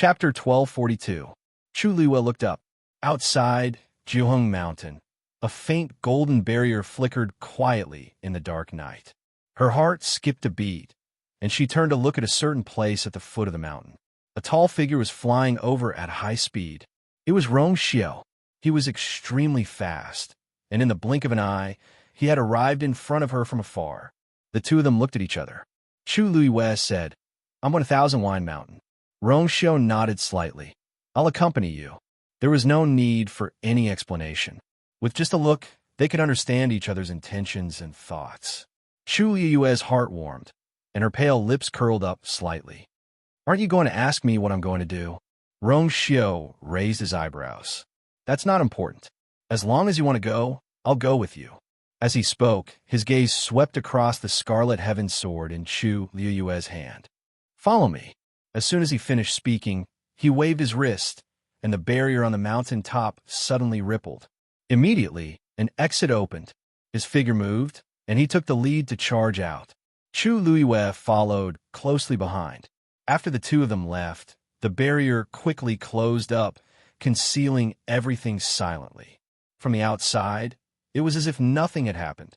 Chapter 1242. Chu Liwa looked up. Outside Jiuheng Mountain, a faint golden barrier flickered quietly in the dark night. Her heart skipped a beat, and she turned to look at a certain place at the foot of the mountain. A tall figure was flying over at high speed. It was Rong Xiao. He was extremely fast, and in the blink of an eye, he had arrived in front of her from afar. The two of them looked at each other. Chu Liwa said, "I'm on 1,000 Wine Mountain." Rong Xiao nodded slightly. "I'll accompany you." There was no need for any explanation. With just a look, they could understand each other's intentions and thoughts. Chu Liwa's heart warmed, and her pale lips curled up slightly. "Aren't you going to ask me what I'm going to do?" Rong Xiao raised his eyebrows. "That's not important. As long as you want to go, I'll go with you." As he spoke, his gaze swept across the scarlet heaven sword in Chu Liu's hand. "Follow me." As soon as he finished speaking, he waved his wrist, and the barrier on the mountain top suddenly rippled. Immediately, an exit opened. His figure moved, and he took the lead to charge out. Chu Liu followed closely behind. After the two of them left, the barrier quickly closed up, concealing everything silently. From the outside, it was as if nothing had happened.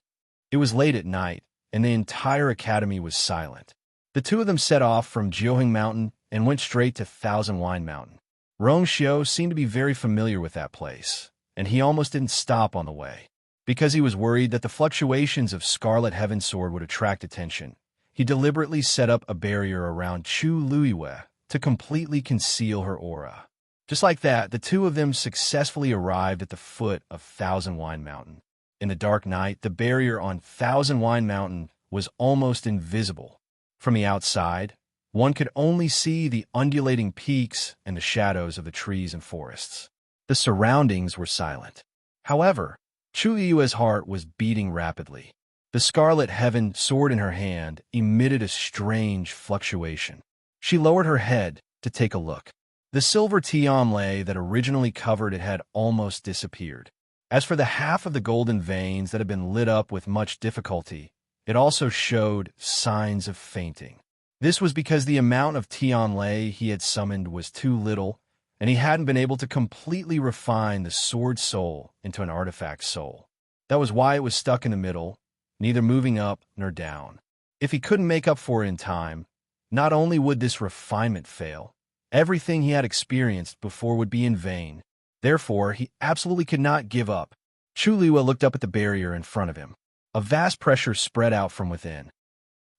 It was late at night, and the entire academy was silent. The two of them set off from Jiuheng Mountain and went straight to Thousand Wine Mountain. Rong Xiao seemed to be very familiar with that place, and he almost didn't stop on the way. Because he was worried that the fluctuations of Scarlet Heaven Sword would attract attention, he deliberately set up a barrier around Chu Liu to completely conceal her aura. Just like that, the two of them successfully arrived at the foot of Thousand Wine Mountain. In the dark night, the barrier on Thousand Wine Mountain was almost invisible. From the outside, one could only see the undulating peaks and the shadows of the trees and forests. The surroundings were silent. However, Chu Liu's heart was beating rapidly. The Scarlet Heaven Sword in her hand emitted a strange fluctuation. She lowered her head to take a look. The silver tianlei that originally covered it had almost disappeared. As for the half of the golden veins that had been lit up with much difficulty, it also showed signs of fainting. This was because the amount of tianlei he had summoned was too little, and he hadn't been able to completely refine the sword soul into an artifact soul. That was why it was stuck in the middle, neither moving up nor down. If he couldn't make up for it in time, not only would this refinement fail, everything he had experienced before would be in vain. Therefore, he absolutely could not give up. Chu Liu looked up at the barrier in front of him. A vast pressure spread out from within.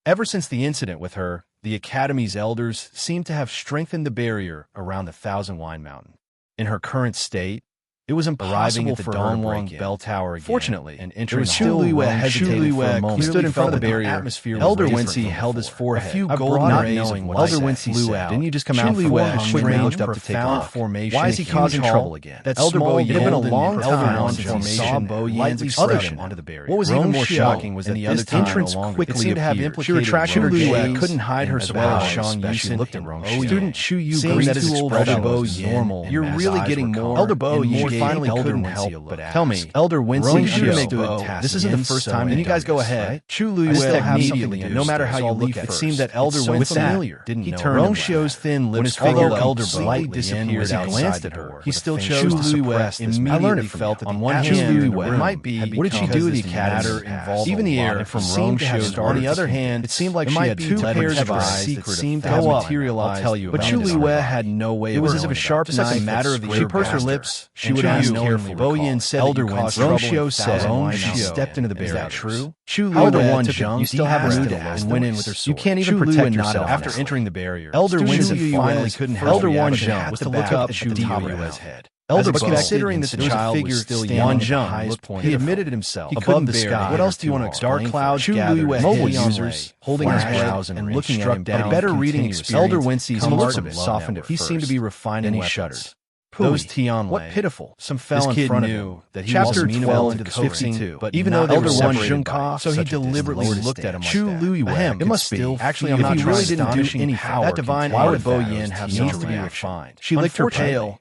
Ever since the incident with her, the Academy's elders seemed to have strengthened the barrier around the Thousand Wine Mountain. In her current state, it was impossible for her to break in. Bell Tower again. Fortunately, and entering Chu Liu hesitated for a moment. He stood in front of the barrier. Elder Wincy held his forehead. A few golden rays of Elder Wincy flew out. Didn't you just come out from a strange, profound formation? Why is he causing trouble again? That Elder Bo Yin, it had been a long time since he saw Bo Yin's expression onto the barrier. What was even more shocking was that this entrance quickly appeared. She retracted her gaze, couldn't hide her surprise as she looked at Rong Xiao. Student Chu Yu breathed his expression was normal. You're really getting more. Elder Bo Yin finally couldn't help but ask. "Tell me, Elder Wincy stood. This isn't the first time that you guys go ahead." Chu Liu immediately, and no matter how you look at it, seemed that Elder Wincy familiar. Didn't know. Rong Xiao's thin lips figured Elder slightly disappeared and glanced at her. He still chose to suppress this. Immediately felt that on one hand, it might be what did she do at the academy? Even the air from Rong Xiao's. On the other hand, it seemed like she had two pairs of eyes that seemed to have materialized. But Chu Liu had no way. It was as if a sharp knife. She pursed her lips. She would ask carefully. Bo Yin said Elder Wincy. Rong Xiao said she stepped into the barrier. Is that true? Chu Liu Zhang, you still have a new and went in with her sword. You can't even protect yourself after entering the barrier. Elder Wincy finally couldn't help. Elder Zhang was to look up at Chu Liu's head. Elder, but considering that the child was still young, he admitted it himself. He couldn't bear it. What else do you want to explain? Dark clouds gathered, mobile users holding his brows and looking at him down. Better reading experience. Elder Wincy's heart softened. He seemed to be refining. He shuddered. Those tianlei. What pitiful. Some fell in front of him. That he Chapter 12 into the 52. But even though they were separated, so he deliberately looked at him like that. Chu Liu, it must be. Actually, I'm not really didn't do any power. That divine Bo Yin needs to be refined. She licked her pale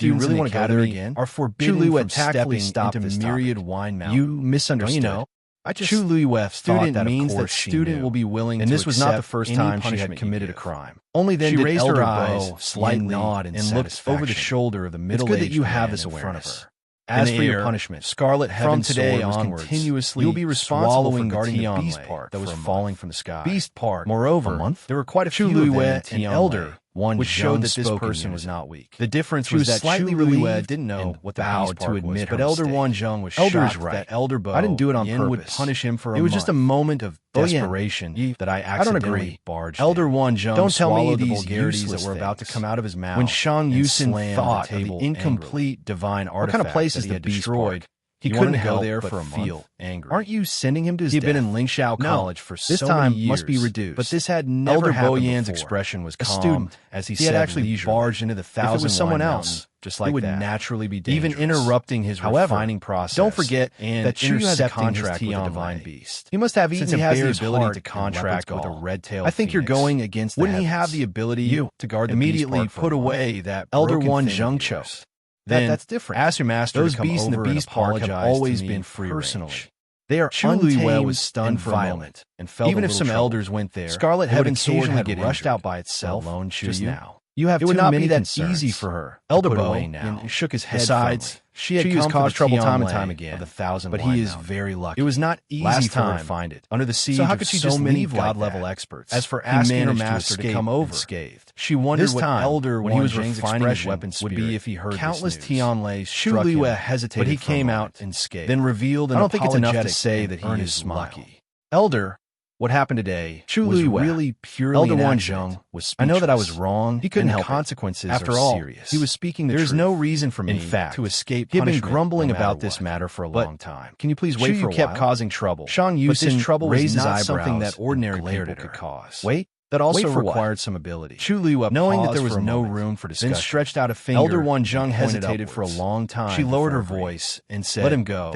students really in the wanna go there academy again? are forbidden Chu from tactfully stepping stopped into this myriad topic. wine mountain. You misunderstood. Don't you know? I just Chu Luiwef thought student that means of that course she student knew. will be willing and to this was not the accept first any time she punishment had you committed a give. crime. Only then She did raised Elder her bow, eyes slightly nod in and looked satisfaction. over the shoulder of the It's good that middle-aged you have man this in front of awareness. her. As In for the your air, punishment, Scarlet from Heaven's today sword was onwards, continuously you'll be responsible swallowing for guarding the the Tianlei Beast Park that was for a month. falling from the sky. Beast Park. Moreover, A month? there were quite a Chu few of them Luiwet in and Tianlei, Elder, which showed that this spoke in person was unison. not weak. The difference She was was that slightly Chu relieved Luiwet didn't know what the vowed Beast to Park admit was, her but Elder mistake. Wan Zheng was Elder is shocked right. that Elder Bo I didn't do it on Yin would purpose. punish him for a It was month. just a moment of Oh, Yin, desperation that I don't accidentally agree. barged Elder in. Wan Zheng Don't tell me swallowed the these vulgarities useless that were about to things. come out of his mouth When Shang and Yusin slammed thought the of the table incomplete angrily. divine What artifact kind of place that is he the had Beast destroyed, Park? He couldn't go there for a month. Angry. Aren't you sending him to his death? He'd been in Lingxiao College for so many years. This time must be reduced. But this had never happened before. Elder Boyan's expression was calm. A student, as he had actually barged into the Thousand. If it was someone else, just like that, it would naturally be dangerous. Even interrupting his refining process. Don't forget that Chu has a contract with the Divine Beast. He must have even the ability to contract with a red-tailed I think you're going against that. Wouldn't he have the ability to guard the immediately put away that Elder One Zhengqiu? That's different. Ask your master to come beasts over in the Beast Park have always been free personally. They are untamed was stunned for violent and felt even if some elders went there. Scarlet Heaven's sword had rushed out by itself alone just now. You have it would not be that easy for her. Elder Bo now shook his head. Besides, she had caused trouble time and time again. But he is very lucky. It was not easy for her to find it under the siege of so many god-level experts. As for asking her master to come over, she wondered what Elder when he was refining his weapon would be if he heard countless Tianlei struck him. Hesitated, but he came out unscathed. Then revealed, I don't think it's enough to say that he is lucky. Elder. What happened today was really purely Elder Wan Zheng was speechless. I know that I was wrong. He couldn't help consequences after all, serious. He was speaking the truth. There's no reason for me, in fact, to escape punishment. He had been grumbling about this matter for a long time. Can you please wait for a while? Kept causing trouble. Shang Yusin trouble raised his eyebrows something that ordinary people could cause. Wait. That also required some ability. Chu Liu, knowing that there was no room for discussion, then stretched out a finger. Elder Wan Zheng hesitated for a long time. She lowered her voice and said, "Let him go."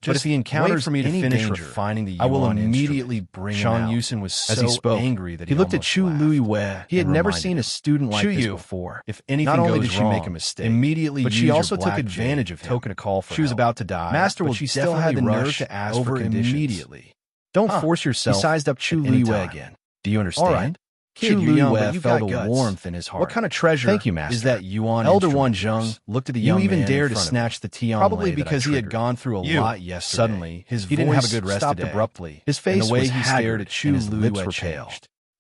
But if he encounters for me to finish refining the yuan I will immediately bring him out. Shang Yusin was so angry that he looked at Chu Luiwei. He had never seen a student like this before. If anything not only did she make a mistake, immediately but she also took advantage of him. Token a call for she was about to die. Master will she still had the nerve to ask for conditions. Immediately. Don't force yourself. He sized up Chu Luiwei again. Do you understand? All right. Chu Luiwei felt a warmth in his heart. What kind of treasure is that yuan? Elder Wan Zheng looked at the young man. You even dared to snatch the Tian. Probably because he had gone through a lot yesterday. Suddenly, his voice didn't have a good rest stopped abruptly. His face and the way he stared at Chu Luiwei were pale.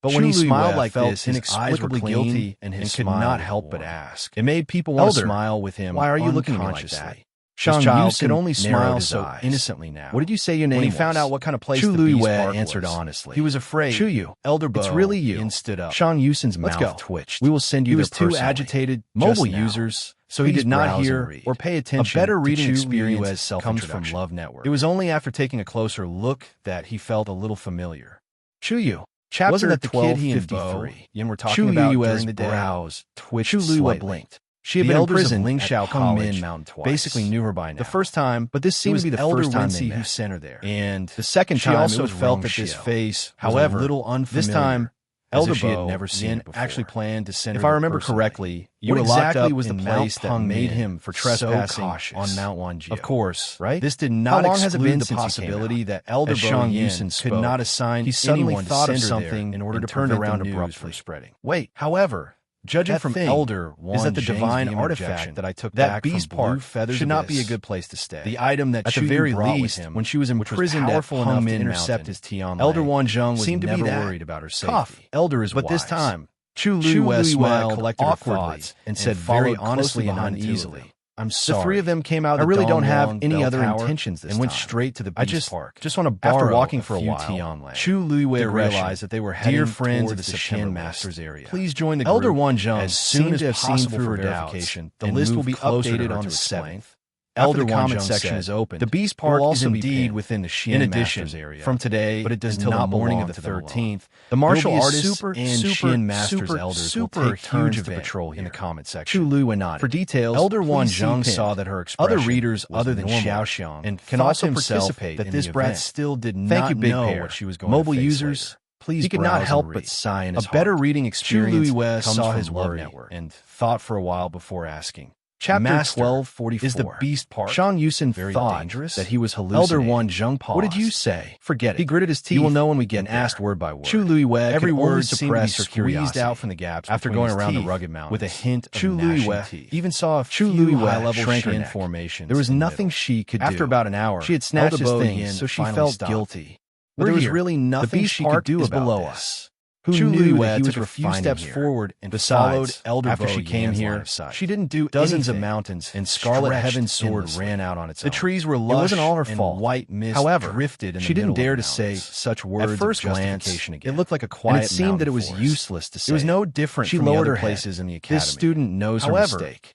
But when he smiled like this, his eyes were guilty and could not help but ask. It made people want to smile with him. Why are you looking at me like that? Shang Yusin could only smile so innocently now. What did you say your name was? When he found out what kind of place the Beast Park answered honestly. He was afraid. Chu Yu, Elder Bo, it's really you. And stood up. Shang Yusin's mouth twitched. We will send you there personally. He was too agitated. Mobile users, so he did not hear or pay attention. A better reading experience comes from Love Network. It was only after taking a closer look that he felt a little familiar. Chu Yu. Chapter wasn't that the kid he and Bo were talking about during the day? Brows twitched slightly. Blinked. She had been in prison at Lingxiao College, basically knew her by now. The first time, but this seemed to be the first time they met. Who sent her there. And the second time, she also felt that this face, however, a little unfamiliar. This time, Elder Bo had never seen actually planned to send her. If I remember correctly, you were exactly was the place that made him for trespassing on Mount Wanjiao. Of course, right? This did not exclude the possibility that Elder Bo could not assign anyone to send her something in order to turn around abruptly from spreading. Wait, however. Judging from Elder is that the divine artifact that I took back from Blue Feathers should not be a good place to stay. The item that at the very least, when she was imprisoned at enough to intercept his Tianlei, Elder Wan Zheng was never worried about her safety. Elder is wise. But this time, Chu Luiwei smiled collected awkwardly and said very honestly and uneasily, "I'm sorry." The three of them came out. I really don't have any other intentions this time. And went straight to the Beast Park. Just want to borrow after walking for a while. Chu Luiwei realized that they were heading friends of the Shan Master's area. Please join the group. Elder Wan Zheng as soon as possible for verification. The list will be updated on the 7th. Elder comment section is open. The Beast Park is indeed within the Xian Master's area from today, but it does until the morning of the 13th. The martial artists and Xian Master's elders will take turns to patrol here in the comment section. Chu Lu and nodded. For details, Elder Wan Zheng saw that her expression other readers other than Xiaoxiang and can also participate that this brat still did not know what she was going to face. Mobile users, please he could not help but sigh in his heart. A better reading experience comes saw his Love Network and thought for a while before asking. Chapter 1244 is the Beast Park. Shang Yusin thought that he was hallucinating. Elder Wan Zheng paused. What did you say? Forget it. He gritted his teeth. You will know when we get asked word by word. Chu Luiwei every word suppressed or squeezed out from the gaps after going around the rugged mountains with a hint of Chu Luiwei even saw a Chu Luiwei level Shen formation. There was nothing she could do. After about an hour, she had snatched his things, so she felt guilty. But there was really nothing she could do about this. Who knew that he took a few steps forward and followed Elder after she came here. She didn't do dozens of mountains, and Scarlet Heaven's sword ran out on its own. The trees were lush. It wasn't all her fault. White mist however, drifted in she didn't dare to say such words at first glance, again. It looked like a quiet. And it seemed that it was useless to say. It was no different from the other places in the academy. This student knows her mistake.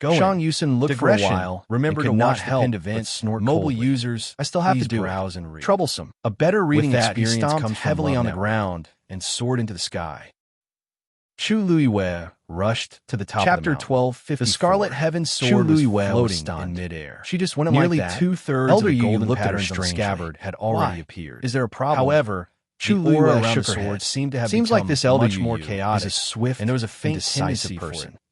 Sean Yusin looked for a while, remember to could not watch the help pinned but events, snort mobile coldly. users, I still have to please do browse it. and read. Troublesome. A better reading With that, he experience stomped comes heavily from on the Love ground and soared into the sky. Chu Lui rushed to the top Chapter of the mountain. 12:54. The scarlet heaven sword was floating in midair. She just went Nearly like that. two-thirds Elder of the Yu golden looked at her patterns on the strangely. scabbard had already Why? appeared. Is there a problem? However, Chu the aura Lui around shook the her sword head. seemed to have Seems become like this Elder much Yu more is chaotic, a swift and there was a faint and decisive tendency for person. it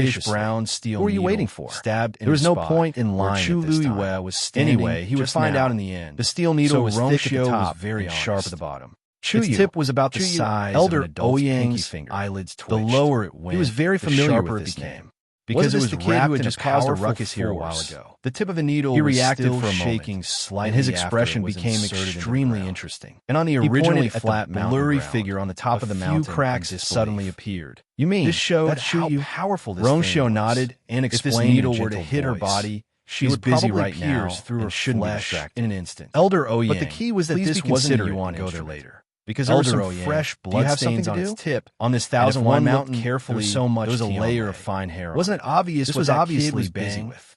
grayish-brown steel Who were you needle waiting for? stabbed in There was a no spot point in where lying Chu at this time. Lui was standing. Anyway, he would just find now. out in the end. The steel needle was thick at the Rocio top was very and sharp honest. at the bottom. Chu Its Yu. tip was about the Chu Yu. size Elder of an adult's pinky Ouyang's finger. eyelids The twitched. lower it went, He was very the familiar sharper with it this became. name. Because Wasn't it this was the kid wrapped who had in just a caused a powerful ruckus here a while force. ago? The tip of the needle He was reacted still for a shaking moment, slightly, and his after expression it was became inserted into the extremely ground. interesting. And on the He originally pointed at flat the mountain blurry ground, figure on the top of the mountain. a few cracks and suddenly disbelief. appeared. You mean This showed that how Chu Yu? powerful this thing Rocio was. nodded and If this explained needle in were to gentle hit her voice. body, She it was would busy probably right now pierce through her and shouldn't be flesh distracted in an instant. Elder Ouyang, But the key was that please this be wasn't a considerate yuan and go there instrument. later. Because Elder there were some Ouyang, fresh do you blood have stains something on to its do? tip. On this And if 1001 one looked mountain, carefully, there was so much there was a tea on layer the of way. fine hair. Wasn't it obvious This what was that obviously kid was busy Bang. with?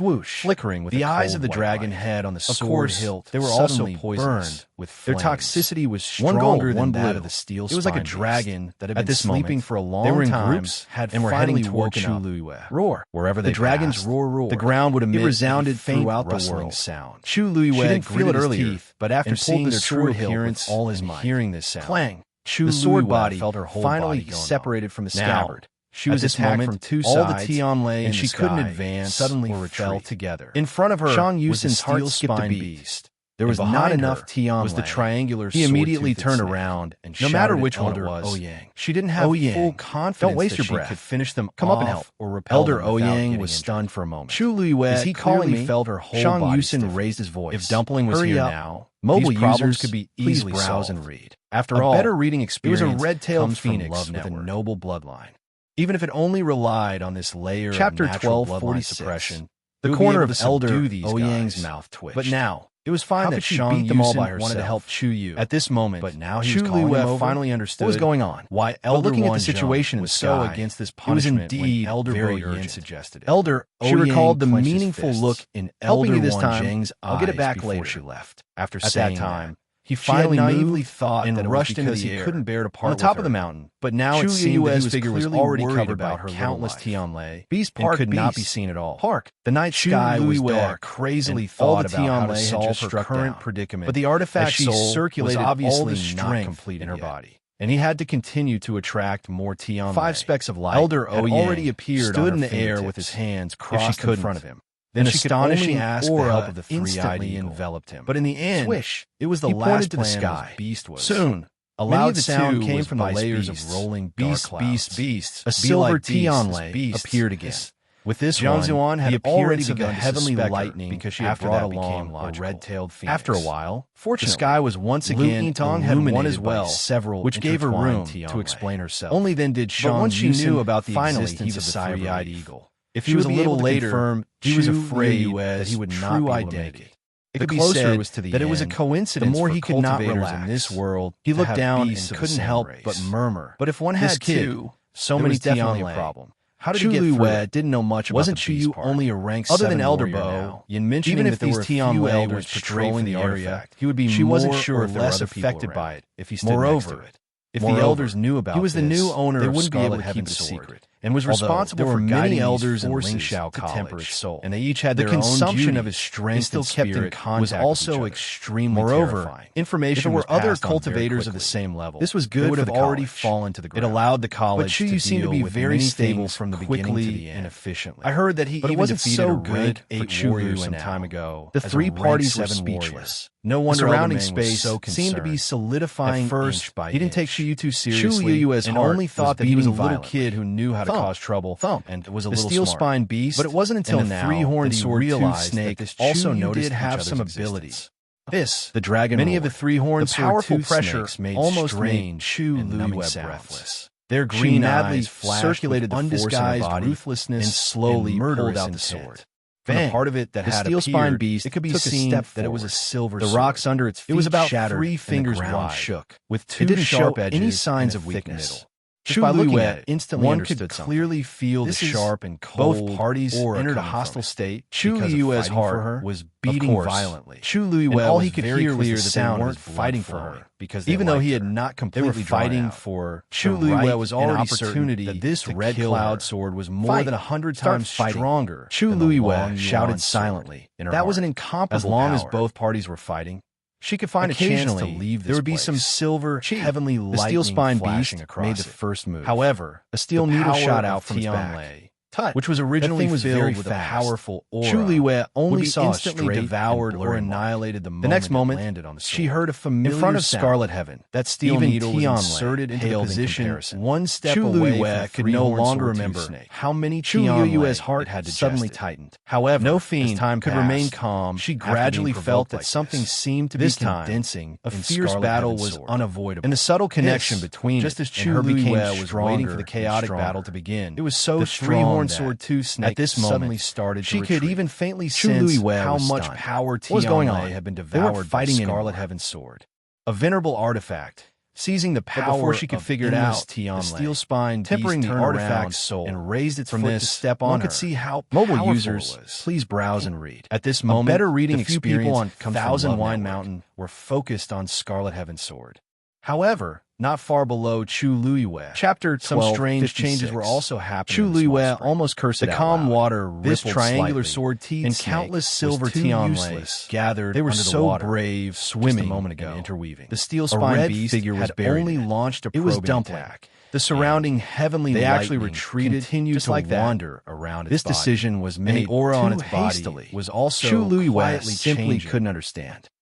swoosh, flickering with the a eyes cold of the white dragon light. head on the Of sword course, hilt they were also suddenly poisonous, burned with Their flames. toxicity was One stronger gold, than one that blue. of the steel It was like a spine dragon that had At been this sleeping moment, for a long they were in time groups and were heading finally toward woken up. Chuluwe. Roar wherever they The dragon's passed. roar roared. The ground would emit It resounded a faint throughout the rustling world. sound. She Chuluwe didn't feel it gritted his earlier, teeth, but after and seeing pulled the their sword true hilt appearance with all his and might. hearing this sound, Clang! The sword body felt her whole finally body going separated from the Now, scabbard. She was At this attacked moment, from two all sides, the Tianlei and in she the couldn't sky advance suddenly or fell retreat. together. In front of her Shang was the Yusin's heart steel skipped a spine beat. beast. There was not enough Tianlei. Was the triangular sword. He immediately turned around and shouted, no matter which one it was, Ouyang. She didn't have full confidence. Don't waste your breath. She could finish them. Come up and help. Or repel Elder Ouyang was stunned for a moment. Chu Luiyue, is he calling me? Felt her whole Shang body Yusin raised his voice. If Dumpling was here now, mobile users could be easily browse and read. After all, better reading experience. It was a red-tailed phoenix with a noble bloodline. Even if it only relied on this layer Chapter of natural 1246. bloodline suppression, The corner of Elder Ouyang's mouth twitched. But now, it was fine that Shang Yusin wanted to help Chu Yu at this moment. But now he was calling him over. Finally understood what was going on. Why Elder looking at the situation was so against this punishment. It was indeed Elder Ouyang suggested it. Elder She recalled the meaningful look in Elder Zhang's eyes. I'll get it back later. She left. After saying that time, he finally naively thought and rushed into the air. He couldn't bear to part on the top of the mountain. But now it seemed that his figure was already covered by her countless Tianlei. Beast Park could not be seen at all. The night sky was dark. Crazily thought about how to solve her current predicament. But the artifact she circulated obviously not complete in her body. And he had to continue to attract more Tianlei. 5 specks of light. Elder Ouyang already appeared stood in the air with his hands crossed in front of him. Then astonishing aura of the three-eyed eagle enveloped him. But in the end, swish, it was the last to the sky. Beast was. Soon, a loud sound came from the layers of rolling beast. A silver Tianlei appeared again. With this Jiang Zuan had already begun heavenly lightning because she had brought along a red-tailed phoenix. After a while, fortunately, the sky was once again illuminated as well, several which gave her room to explain herself. Only then did Shang Yusin she knew about the existence of the three-eyed eagle. If he was a little later, he was afraid that he would not be able to make it. It could be said that it was a coincidence. The more he could not relax in this world, he looked down and couldn't help but murmur. But if one had two, so many Tianlei problem. How did he get through it? Didn't know much about wasn't Chu Yu only a rank other than Elder Bo. Yin mentioning even if these Tianlei elders patrolling the area, he would be she wasn't sure if less affected by it if he stood next to it. If the elders knew about it, he was the new owner. They wouldn't be able to keep it a secret, and was responsible for guiding elders and Lingxiao to temper its soul. And they each had their own consumption of his strength and spirit was also extremely terrifying. Information if there were other cultivators of the same level. This was good. It would have already fallen to the ground. It allowed the college to deal with very stable from the beginning to the end and efficiently. I heard that he even defeated a rank 8 warrior some time ago. The 3 parties were speechless. No wonder surrounding space seemed to be solidifying. At first, he didn't take Chu Yu too seriously, and only thought that he was a little kid who knew how to cause trouble. And was a little smart. The steel-spine beast, but it wasn't until now three-horned sword realized that this also noticed did have some abilities. The dragon. Many of the three-horned powerful pressure almost made Chu Luiyue breathless. Their green eyes circulated the undisguised ruthlessness and slowly murdered out the sword. From the part of it that had steel spine beast, it could be seen that it was a silver sword. The rocks under its feet, it was about shattered 3 fingers wide, shook with 2 sharp edges, any signs of weakness. Just by looking at it, instantly one could clearly feel the sharp and cold. Both parties entered a hostile state. Chu Luiyue's heart was beating violently. Chu Luiyue, all he could hear was the sound of fighting for her, because even though he had not completely fighting for Chu Luiyue was already opportunity that this red cloud sword was more than 100 times stronger. Chu Luiyue shouted silently. That was an incomparable as long as both parties were fighting. She could find a chance to leave this There would be some silver, heavenly lightning the steel spine beast made the first move. However, a steel needle shot out from its back, which was originally filled with a powerful aura. Chu Luiyue only saw instantly devoured or annihilated the next moment landed on the sword. She heard a familiar in front of Scarlet Heaven. That steel needle was inserted into the position one step away from could no longer remember how many Chu Luiyue's heart had suddenly tightened. However, no fiend could remain calm. She gradually felt that something seemed to be condensing. A fierce battle was unavoidable, and the subtle connection between just as Chu Luiyue was waiting for the chaotic battle to begin. It was so strong. Sword 2 snake at this moment suddenly started to retreat. Could even faintly sense how much power Tianlei had been devoured by Scarlet Heaven's sword. A venerable artifact, seizing the power before she could figure it out, the steel spine tempering the artifact's soul and raised its foot to step on her. Could see how mobile users please browse and read. At this moment, better reading experience people on Thousand Wine Mountain were focused on Scarlet Heaven's sword. However, not far below Chu Luiyue. Chapter 12, some strange changes were also happening. Chu Luiyue almost cursed the calm water. This triangular sword teeth and countless silver Tianlei gathered. They were so the water, brave, swimming a moment ago, and interweaving. The steel spine beast figure was only launched a probing attack. The surrounding heavenly they actually retreated, continued to wander around its This body. Decision was made. And the aura on its body was also Chu Luiyue simply couldn't understand.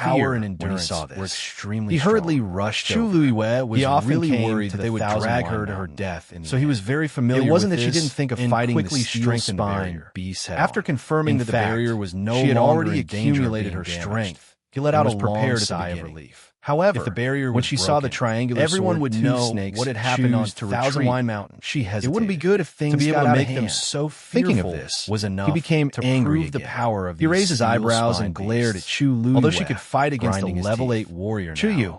power and when he endurance saw this. were extremely He strong. hurriedly rushed Chu over. Luiyue was He often really came worried to that the they would Thousand drag Wine her to her Mountain. death in the So he end. was very familiar It wasn't with that she this didn't think of and fighting quickly the steel strengthened the spine barrier. beast head After on. confirming In that the fact, barrier was no she had longer already in danger of accumulated being her damaged, strength. he let and out was a prepared long at the sigh of beginning. relief. However, If the barrier when was she saw the broken, triangular everyone sword would tooth know snakes what had happened on choose to Thousand retreat. Wine Mountain. She hesitated. It wouldn't be good if things to be able got to out make of them hand. so Thinking fearful of this was enough he became to angry prove the again. power of He these raised his eyebrows steel-spine and glared at beasts. Chu Luiyue, Although she could fight against a grinding his level teeth. 8 warrior Chu now, Yu,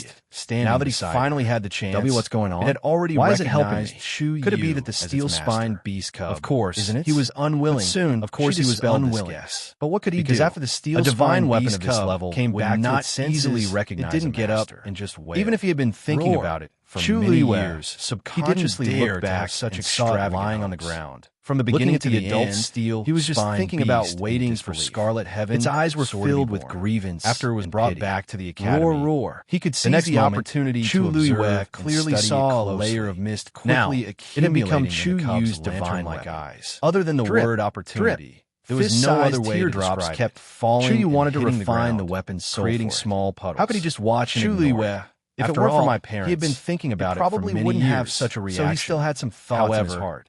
beast, standing now that he beside finally her. had the chance. W, what's going on? It had already Why is it helping recognized me? Shu Could it be Yu that the as its steel-spined master? beast cub, Of course, isn't it? he was unwilling. But soon, of course, she he was dispelled this unwilling. guess. But what could he Because do? after the A steel-spined divine weapon beast of this cub level came would back to not its senses, easily recognize it didn't a get up master. and just wail. Even if he had been thinking Roar. about it for Chu many Liwei years, subconsciously he didn't dare looked to back have such and saw it extravagant lying on the hopes. ground. From the beginning Looking to at the the adult end, steel, he was just spine thinking about beast waiting in for disbelief. Scarlet Heaven. Its eyes were sword to be filled with born. grievance After it was and brought pity. back to the academy. Roar. He could The seize next the moment, opportunity Chu to observe Liwei and clearly study saw a closely. layer of mist Now, quickly it had become accumulating Chu in the cub's Yu's divine lantern-like weapon. eyes. Other than the Drip, word opportunity, there was no fist-sized other way to teardrops describe kept it. falling Chu Yu and wanted to hitting refine the ground, weapon's soul creating for it. small puddles. How could he just watch and Chu ignore Liwei, it? if After it weren't all, for my parents, he had been thinking about it it for probably many wouldn't have years, such a so reaction. he still had some thoughts in his However, heart.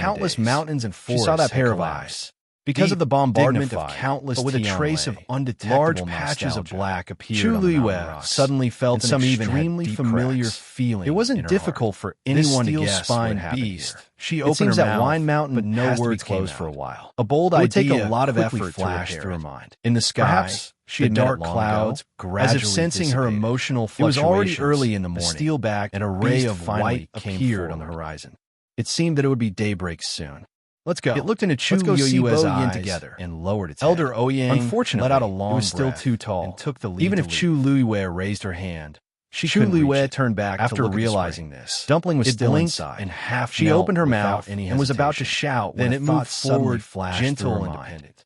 countless days. mountains and She forests saw that had pair of collapsed. eyes. Because Deep, of the bombardment of dignified, countless but with a trace of Tianwei, undetectable large patches of nostalgia. black appeared Chu on the mountain Luiyue rocks, suddenly felt and an some even had extremely deep familiar cracks. feeling. It wasn't in her difficult heart. for This anyone to guess what steel-spined happened beast. here. She It opened seems her that mouth, Wine Mountain but no has to be words came closed for a out. while. A bold It idea would take a lot of quickly effort to flashed repair through her it. mind. In the sky, Perhaps she the had met dark it long clouds ago, gradually as if sensing her dissipated. emotional It was already fluctuations. early in the The morning. steel back An array beast of finally white appeared on the forward. horizon. It seemed that it would be daybreak soon. Let's go. It looked into Chu Let's go see Yue's Bo Yin eyes together. and lowered its Elder head. Ouyang Unfortunately, let out a long it was still breath too tall and took the lead. Even to if leap. Chu Luiyue raised her hand, Chu couldn't reach Luiyue it. turned back After to look realizing at the this, Dumpling was it still blinked inside. and half She knelt opened her without mouth any and was about to hesitation. shout Then when it a thought moved suddenly forward, flashed gentle through her and mind. dependent.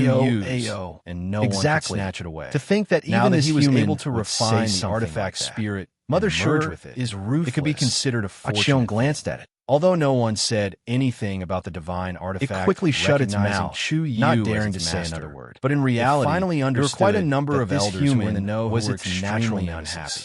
Chu and no one could snatch it away. To think that even this human able to refine the artifact spirit, Mother sure with it is ruthless. It could be considered a fortunate. Cheung glanced at it. Although no one said anything about the divine artifact, it quickly shut its mouth, not daring to say another word. But in reality, finally there were quite a number of elders who were in the know was extremely unhappy.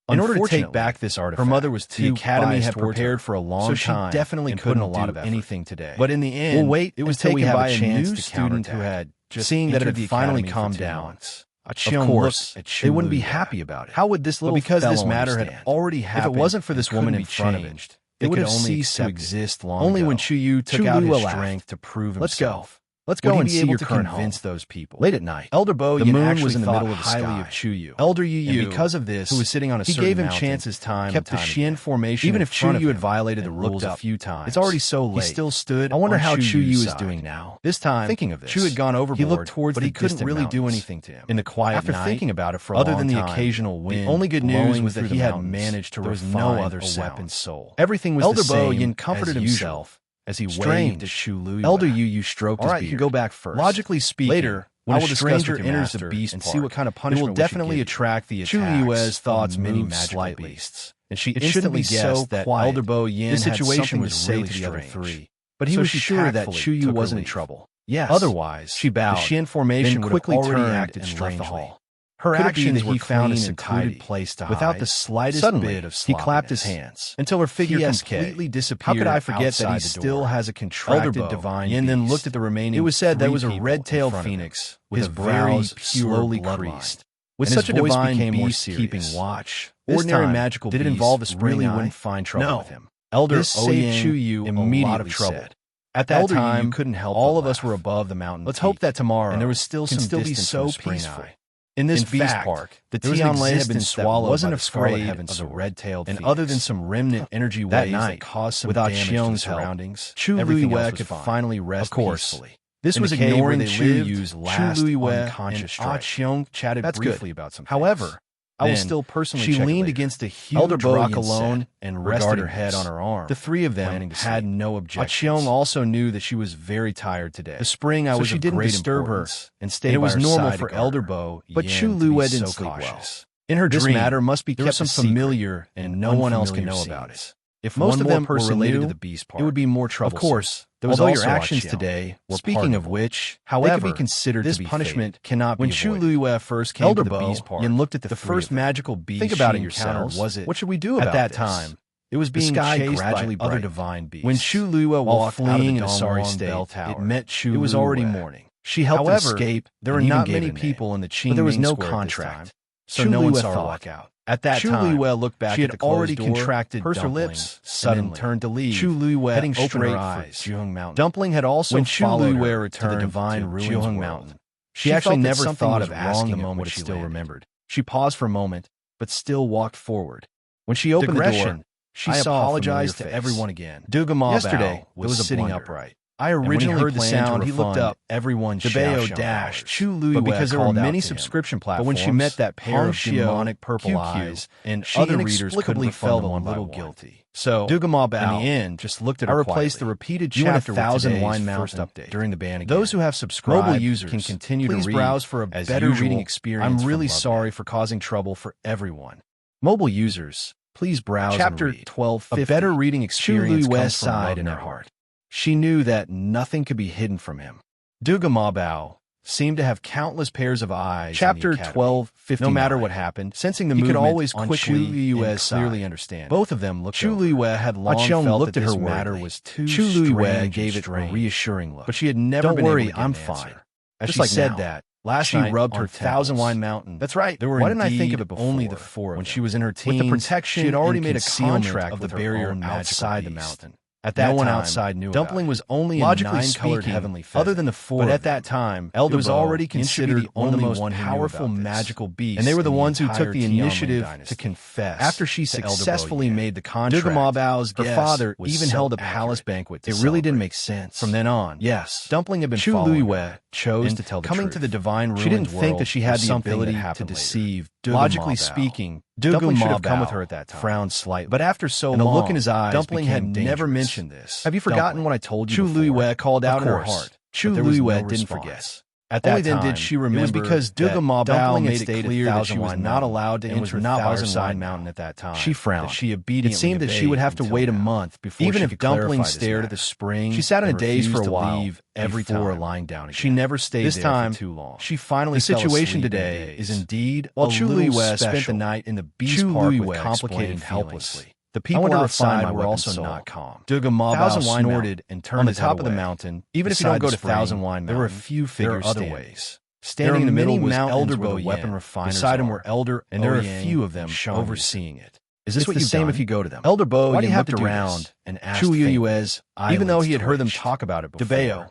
In order to take back this artifact, her mother was too the academy had prepared for a long time, so she definitely couldn't a lot of anything today. But in the end, it was taken by a new student who had just seeing that it had finally calmed down. Of course, they wouldn't be happy about it. How would this little because this matter had already happened? If it wasn't for this woman in front of it, it would have ceased to exist long only when Chu Yu took out his strength to prove himself. Let's go. Let's go and see your current home. Those people. Late at night, Elder Bo Yin actually was in the middle of the sky of Chuyu. Elder Yu, and because of this, who was sitting on a certain mountain, he gave him chances time kept the Xian formation. Even if Chuyu had violated the rules a few times, it's already so late. He still stood. I wonder how Chuyu is doing now. This time, thinking of this, Chu had gone overboard. He looked towards, but he couldn't really do anything to him. In the quiet night, after thinking about it for a long time, other than the occasional wind, the only good news was that he had managed to refine a weapon's soul. Everything was the same. Elder Bo Yin comforted himself as he waved to Chu Lu. Elder Yu stroked his beard. All right, you go back first. Logically speaking, later, when a stranger enters the beast and see what kind of punishment will definitely attract the attacks. Chu Yu's thoughts many magical beasts, and she instantly guessed that Elder Bo Yin had something to say to the other three. But he was sure that Chu Yu wasn't in trouble. Yes. Otherwise, she bowed. The Xian formation would quickly turned and left the hall. Her actions were found in a secluded place to hide, without the slightest bit of sloppiness. He clapped his hands until her figure completely disappeared. How could I forget that he still has a contracted divine beast? And then looked at the remaining. It was said there was a red-tailed phoenix with his brows slowly creased. With such a divine beast keeping watch, ordinary magical beasts involve a really wouldn't find trouble with him. Elder saved Chu Yu immediately said. At that time, you couldn't help. All of us were above the mountain. Let's hope that tomorrow, and there was still some distance so peaceful. In this beast park, the Tianlei had been swallowed, wasn't afraid of the red-tailed phoenix. And other than some remnant energy waves that caused some damage to the surroundings, Chu Luiwe could finally rest peacefully. This was ignoring Chu Yu's last unconscious strike. Xiong chatted briefly about some things. However, I will still personally check. She leaned against a huge rock alone and rested her head on her arm. The three of them had no objections. Xiong also knew that she was very tired today. The spring I was of great importance, and stayed by her side. It was normal for Elder Bo, but Chu Luwe didn't sleep well. In her dream, this matter must be kept some familiar, and no one else can know about it. If most of them were related to the beast part, it would be more troublesome. Of course, there was also your actions today were speaking of which, however, they could be considered this punishment cannot be avoided. When Chu Luwe first came to the beast part and looked at the first magical beast, think about it yourselves. Was it? What should we do about that time? It was being chased by other divine beasts. When Chu Luwe walked fleeing in a sorry state, it met Chu Luwe. It was already morning. She helped escape. There were not many people in the Qing, but there was no contract, so no one saw her walk out. At that time, looked back, she had already contracted pursed her lips, suddenly turned to leave. Chu Luwe heading straight for Juheng Mountain. Dumpling had also followed her returned to the divine Juheng Mountain. She actually never thought of asking the moment she still remembered. She paused for a moment, but still walked forward. When she opened the door, she apologized to everyone again. Yesterday was sitting upright. I originally heard the sound. He looked up. Everyone dashed. Chu Luwe, but because there were many subscription platforms, but when she met that pair of demonic purple eyes, and other readers inexplicably felt a little guilty. So Dugama Bao, in the end, just looked at her. I replaced the repeated chapter with today's first update during the ban again. Those who have subscribed mobile users can continue to read. Browse for a better reading experience. I'm really sorry for causing trouble for everyone. Mobile users, please browse. Chapter 1250. A better reading experience comes from love in her heart. She knew that nothing could be hidden from him. Duga Mabao seemed to have countless pairs of eyes. Chapter 1250. No matter what happened, sensing the movement, could always quickly and clearly understand. Both of them looked. Chu Luwe had long felt that this matter was too strange. Chu Luwe gave it a reassuring look, but she had never been able to get an answer. As she said that, last night, she rubbed her Thousand Wine Mountain. That's right. There were why didn't I think of it before? Only the four of them. When she was in her teens, with the protection, she had already made a contract of the barrier outside the mountain. At that time, no one outside knew Dumpling was only a nine-colored heavenly feather. Other than the four, but at that time, Elder was already considered one of the most powerful magical beasts, and they were the ones who took the initiative to confess. After she successfully made the contract, her father even held a palace banquet. It really didn't make sense. From then on, yes, Dumpling had been following her, chose to tell the truth. Coming to the divine ruins, she didn't think that she had the ability to deceive. Logically speaking, Dumpling should have come with her at that time. Frowned slightly, but after so long, the look in his eyes, Dumpling had never mentioned this. Have you forgotten what I told you? Chu Luwe called out in her heart. Chu Luwe didn't forget. At that time, did she remember, it was because Duga Mabao made it clear that she was not allowed to enter Thousand Wine Mountain at that time. She frowned. She obediently it seemed that she would have to wait a month before even if Dumpling stared at the spring. She sat in a daze for a while every time lying down again. She never stayed there for too long. She finally fell asleep. The situation today is indeed while Chu Luwe spent the night in the Beast Park with complicated helplessly. The people outside were also not calm. Duga Mabao snorted and turned on the top of the mountain. Even if you don't go to Thousand Wine Mountain, there were a few figures other ways. Standing in the middle was Elder Bo Weapon Refiners. Beside him were Elder, and there are a few of them overseeing it. Is this what you've done? If you go to them? Elder Bo looked around and asked Chu Yuez, even though he had heard them talk about it before.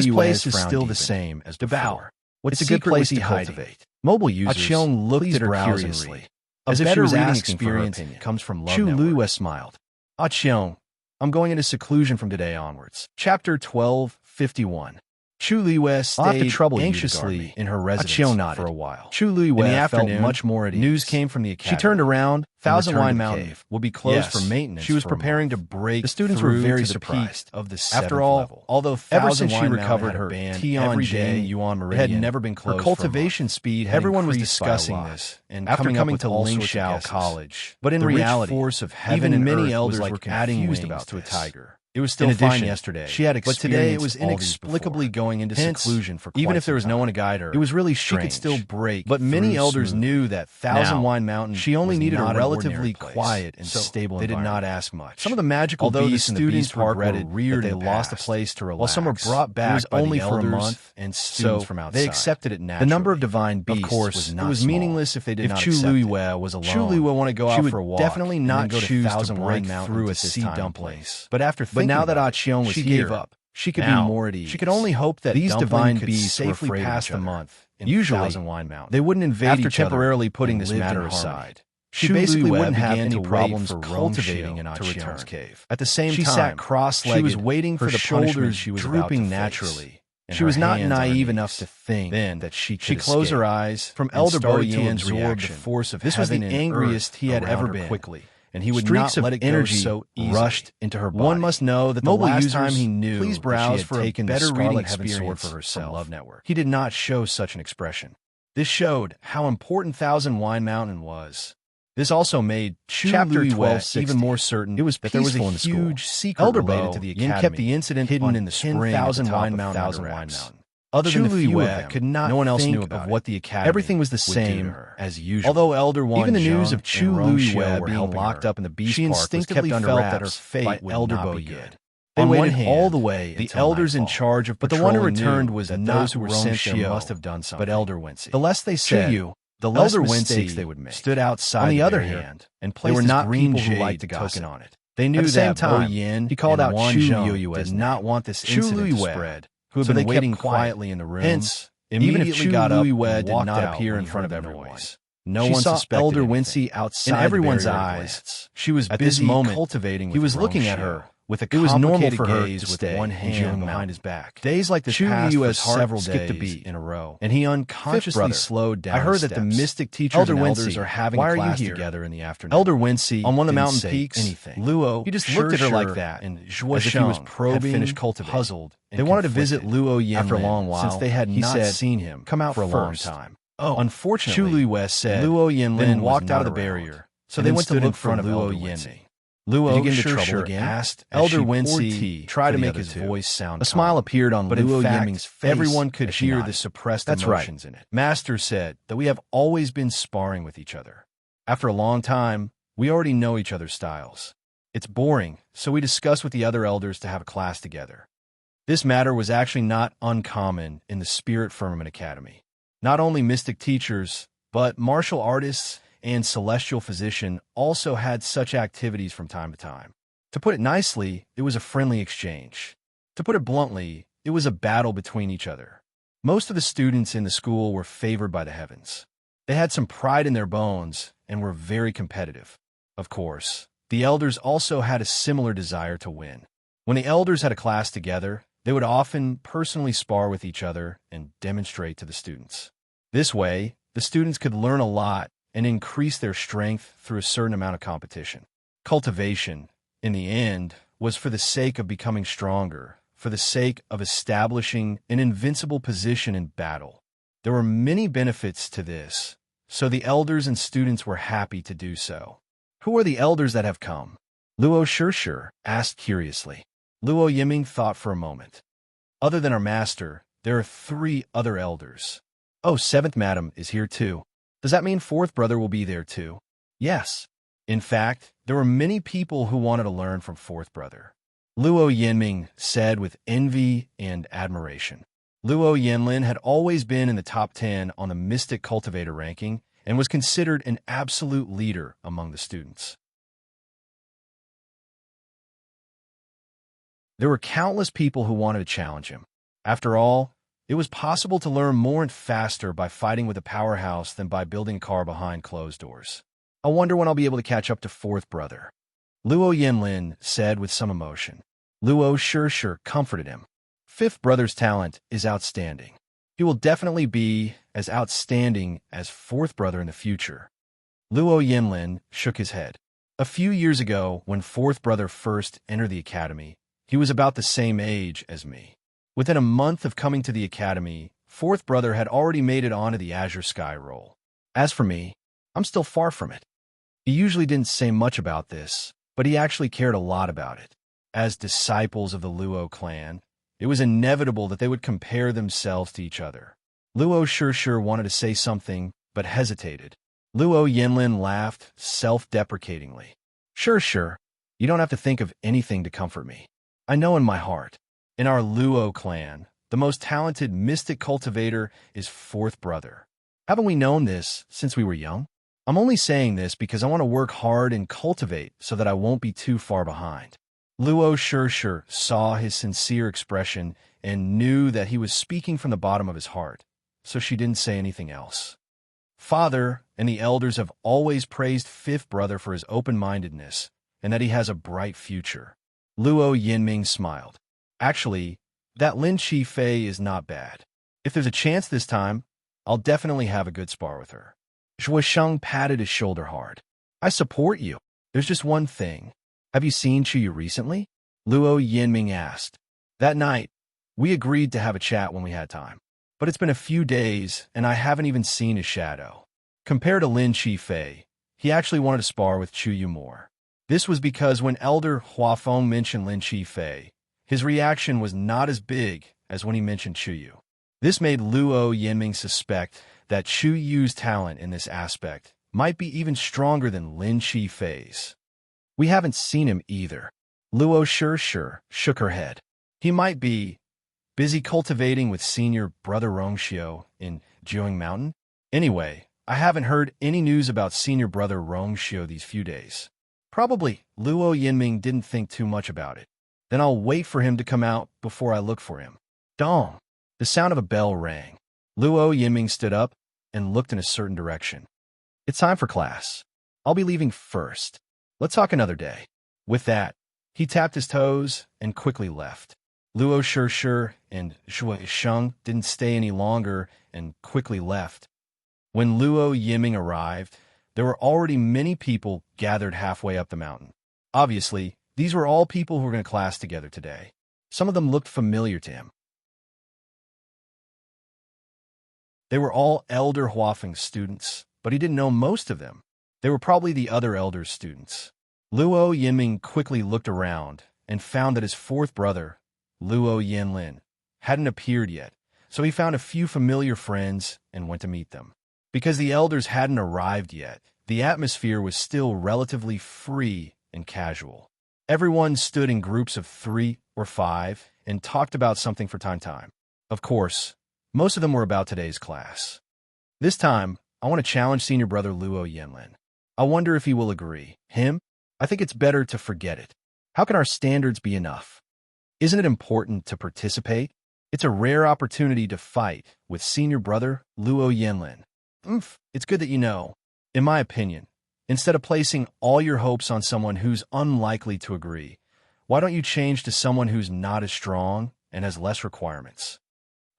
This place is still the same as before. It's a good place to cultivate. Mobile users, looked at her curiously, as if she was asking for her opinion. Comes from Love Network. Chu Luo smiled. Cheong, I'm going into seclusion from today onwards. Chapter 12:51. Chu Luo stayed anxiously in her residence for a while. Chu Luo felt much more at ease. News came from the academy. She turned around. Thousand Wine Mountain will be closed for maintenance. She was preparing to break. The students were very surprised of the 7th After all, level. Although ever since she recovered her Tianjin Yuan Meridian, had never been closed. Her cultivation speed. Everyone was discussing this and after coming to Lingxiao College. But in reality, force of heaven and many elders were adding wings to a tiger. It was still fine yesterday. She had experienced, but today it was inexplicably going into seclusion for quite even if there was no one to guide her. It was really strange. She could still break. But many elders knew that Thousand Wine Mountain. She only needed a relative relatively quiet and stable environment. They did not ask much. Some of the magical beasts in the Beast Park were reared that they lost a place to relax, while some were brought back only for a month and students from outside. They accepted it naturally. The number of divine beasts, of course, was not small. Meaningless if they did not accept it. If Chu Lui was alone, Chu Lui would want to go out for a walk. Definitely not choose to break through at this time place. But now that Ah Cheong was here, she gave up. She could be more at ease. She could only hope that these divine beasts safely pass the month in Thousand Wine Mountain. They wouldn't invade each other temporarily putting this matter aside. She basically wouldn't have any problems cultivating in Ah Cheong's cave. At the same time, she sat cross-legged. She was waiting for the shoulders she was drooping naturally. She was not naive enough to think then that she closed her eyes from Elder Bo Yan's reaction. The force of this was the angriest he had ever been. Quickly, and he would not let it go so easily. Rushed into her body. One must know that the last time he knew, please browse for a better reading experience for herself. Love Network. He did not show such an expression. This showed how important Thousand Wine Mountain was. This also made Chapter 12 even more certain it was that there was a huge secret related to the academy. Kept the incident hidden in the spring at the top of Thousand Wine Mountain. Other than the few of them, could not no one else knew about what the academy. Everything was the same as usual. Although Elder Wan even the news of Chu Lui were being locked up in the Beast Park instinctively was kept under wraps that her fate would Elder not be good. They waited all the way the elders in charge of patrolling, but the one who returned was that those who were sent there must have done something. But Elder Wincy, the less they said, the less mistakes they would make. Stood outside. On the other hand, and placed were not green people who liked to gossip on it. They knew that Bo Yin, he called out Chu Yu did not want this incident to spread. Who had been waiting quietly in the room. Hence, immediately got up and did not appear in front of everyone. No one suspected Elder Wincy outside in everyone's eyes. She was busy cultivating. He was looking at her with a complicated gaze with one hand behind his back. Days like this passed for several days in a row, and he unconsciously slowed down. I heard that the mystic teachers and elders are having a class together in the afternoon. Elder Wincy on one of the mountain peaks. Luo, he just looked at her like that, and as if he was probing, finished cultivating, puzzled. They wanted to visit Luo Yin after a long while, since they had not seen him come out for a long time. Oh, unfortunately, Chu Lui West said Luo Yinlin walked out of the barrier, so they went to look in front of Luo Yin. Luo, did you get into trouble again? Asked Elder Wincy, tried to make his voice sound. A smile appeared on Luo Yiming's face. Everyone could hear the suppressed emotions in it. Master said that we have always been sparring with each other. After a long time, we already know each other's styles. It's boring, so we discussed with the other elders to have a class together. This matter was actually not uncommon in the Spirit Firmament Academy. Not only mystic teachers, but martial artists and celestial physician also had such activities from time to time. To put it nicely, it was a friendly exchange. To put it bluntly, it was a battle between each other. Most of the students in the school were favored by the heavens. They had some pride in their bones and were very competitive. Of course, the elders also had a similar desire to win. When the elders had a class together, they would often personally spar with each other and demonstrate to the students. This way, the students could learn a lot and increase their strength through a certain amount of competition. Cultivation, in the end, was for the sake of becoming stronger, for the sake of establishing an invincible position in battle. There were many benefits to this, so the elders and students were happy to do so. Who are the elders that have come? Luo Shishir asked curiously. Luo Yiming thought for a moment. Other than our master, there are 3 other elders. Oh, 7th Madam is here too. Does that mean 4th brother will be there too? Yes. In fact, there were many people who wanted to learn from 4th brother. Luo Yinming said with envy and admiration. Luo Yinlin had always been in the top 10 on the Mystic Cultivator ranking and was considered an absolute leader among the students. There were countless people who wanted to challenge him. After all, it was possible to learn more and faster by fighting with a powerhouse than by building a car behind closed doors. I wonder when I'll be able to catch up to 4th brother. Luo Yinlin said with some emotion. Luo Shishir comforted him. 5th brother's talent is outstanding. He will definitely be as outstanding as 4th brother in the future. Luo Yinlin shook his head. A few years ago, when 4th brother first entered the academy, he was about the same age as me. Within a month of coming to the academy, 4th brother had already made it onto the Azure Sky role. As for me, I'm still far from it. He usually didn't say much about this, but he actually cared a lot about it. As disciples of the Luo clan, it was inevitable that they would compare themselves to each other. Luo Shishir wanted to say something, but hesitated. Luo Yinlin laughed self-deprecatingly. Sure. You don't have to think of anything to comfort me. I know in my heart. In our Luo clan, the most talented mystic cultivator is fourth brother. Haven't we known this since we were young? I'm only saying this because I want to work hard and cultivate so that I won't be too far behind. Luo sure saw his sincere expression and knew that he was speaking from the bottom of his heart, so she didn't say anything else. Father and the elders have always praised fifth brother for his open-mindedness and that he has a bright future. Luo Yinming smiled. Actually, that Lin Chi Fei is not bad. If there's a chance this time, I'll definitely have a good spar with her. Zhuo Sheng patted his shoulder hard. I support you. There's just one thing. Have you seen Chuyu recently? Luo Yinming asked. That night, we agreed to have a chat when we had time. But it's been a few days, and I haven't even seen his shadow. Compared to Lin Chi Fei, he actually wanted to spar with Chuyu more. This was because when Elder Huafeng mentioned Lin Chi Fei, his reaction was not as big as when he mentioned Chuyu. This made Luo Yinming suspect that Chuyu's talent in this aspect might be even stronger than Lin Chi Fei's. We haven't seen him either. Luo sure shook her head. He might be busy cultivating with senior brother Rongxiu in Jiang Mountain. Anyway, I haven't heard any news about senior brother Rongxiu these few days. Probably Luo Yinming didn't think too much about it. Then I'll wait for him to come out before I look for him. Dong! The sound of a bell rang. Luo Yinming stood up and looked in a certain direction. It's time for class. I'll be leaving first. Let's talk another day. With that, he tapped his toes and quickly left. Luo sure and Zhuo Sheng didn't stay any longer and quickly left. When Luo Yinming arrived, there were already many people gathered halfway up the mountain. Obviously, these were all people who were going to class together today. Some of them looked familiar to him. They were all Elder Huafeng students, but he didn't know most of them. They were probably the other elders' students. Luo Yinming quickly looked around and found that his fourth brother, Luo Yinlin, hadn't appeared yet, so he found a few familiar friends and went to meet them. Because the elders hadn't arrived yet, the atmosphere was still relatively free and casual. Everyone stood in groups of 3 or 5 and talked about something for time. Of course, most of them were about today's class. This time, I want to challenge senior brother Luo Yinlin. I wonder if he will agree. Him? I think it's better to forget it. How can our standards be enough? Isn't it important to participate? It's a rare opportunity to fight with senior brother Luo Yinlin. It's good that you know. In my opinion, instead of placing all your hopes on someone who's unlikely to agree, why don't you change to someone who's not as strong and has less requirements?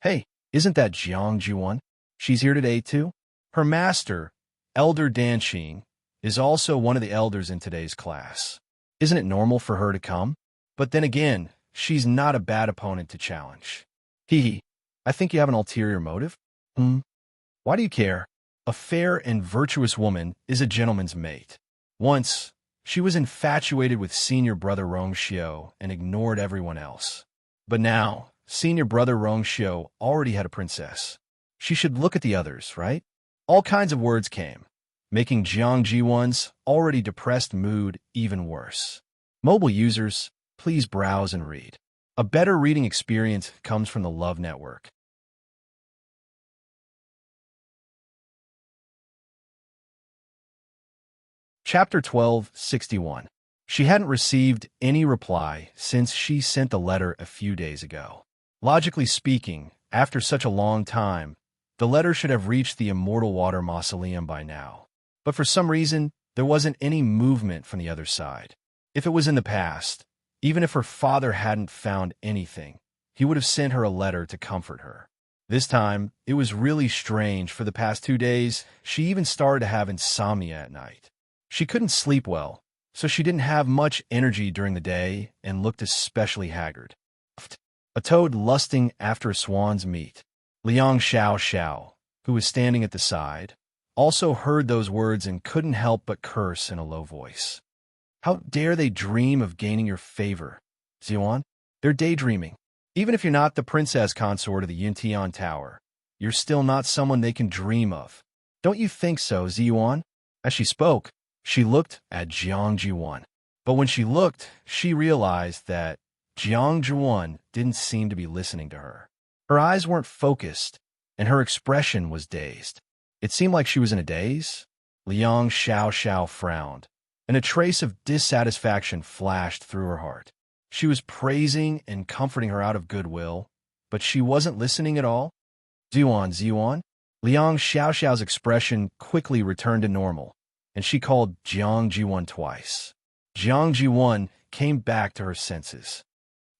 Hey, isn't that Jiang Juan? She's here today too? Her master, Elder Danqing, is also one of the elders in today's class. Isn't it normal for her to come? But then again, she's not a bad opponent to challenge. I think you have an ulterior motive? Why do you care? A fair and virtuous woman is a gentleman's mate. Once, she was infatuated with senior brother Rongxiu and ignored everyone else. But now, senior brother Rongxiu already had a princess. She should look at the others, right? All kinds of words came, making Jiang Jiwan's already depressed mood even worse. Mobile users, please browse and read. A better reading experience comes from the Love Network. Chapter 1261. She hadn't received any reply since she sent the letter a few days ago. Logically speaking, after such a long time, the letter should have reached the Immortal Water Mausoleum by now. But for some reason, there wasn't any movement from the other side. If it was in the past, even if her father hadn't found anything, he would have sent her a letter to comfort her. This time, it was really strange. For the past 2 days, she even started to have insomnia at night. She couldn't sleep well, so she didn't have much energy during the day and looked especially haggard. A toad lusting after a swan's meat. Liang Xiao, who was standing at the side, also heard those words and couldn't help but curse in a low voice. How dare they dream of gaining your favor, Xiuan? They're daydreaming. Even if you're not the princess consort of the Yuntian Tower, you're still not someone they can dream of. Don't you think so, Ziyuan? As she spoke, she looked at Jiang Jiwan. But when she looked, she realized that Jiang Jiwan didn't seem to be listening to her. Her eyes weren't focused, and her expression was dazed. It seemed like she was in a daze. Liang Xiao frowned, and a trace of dissatisfaction flashed through her heart. She was praising and comforting her out of goodwill, but she wasn't listening at all. Ziyuan. Liang Xiao's expression quickly returned to normal, and she called Jiang Jiwan twice. Jiang Jiwan came back to her senses.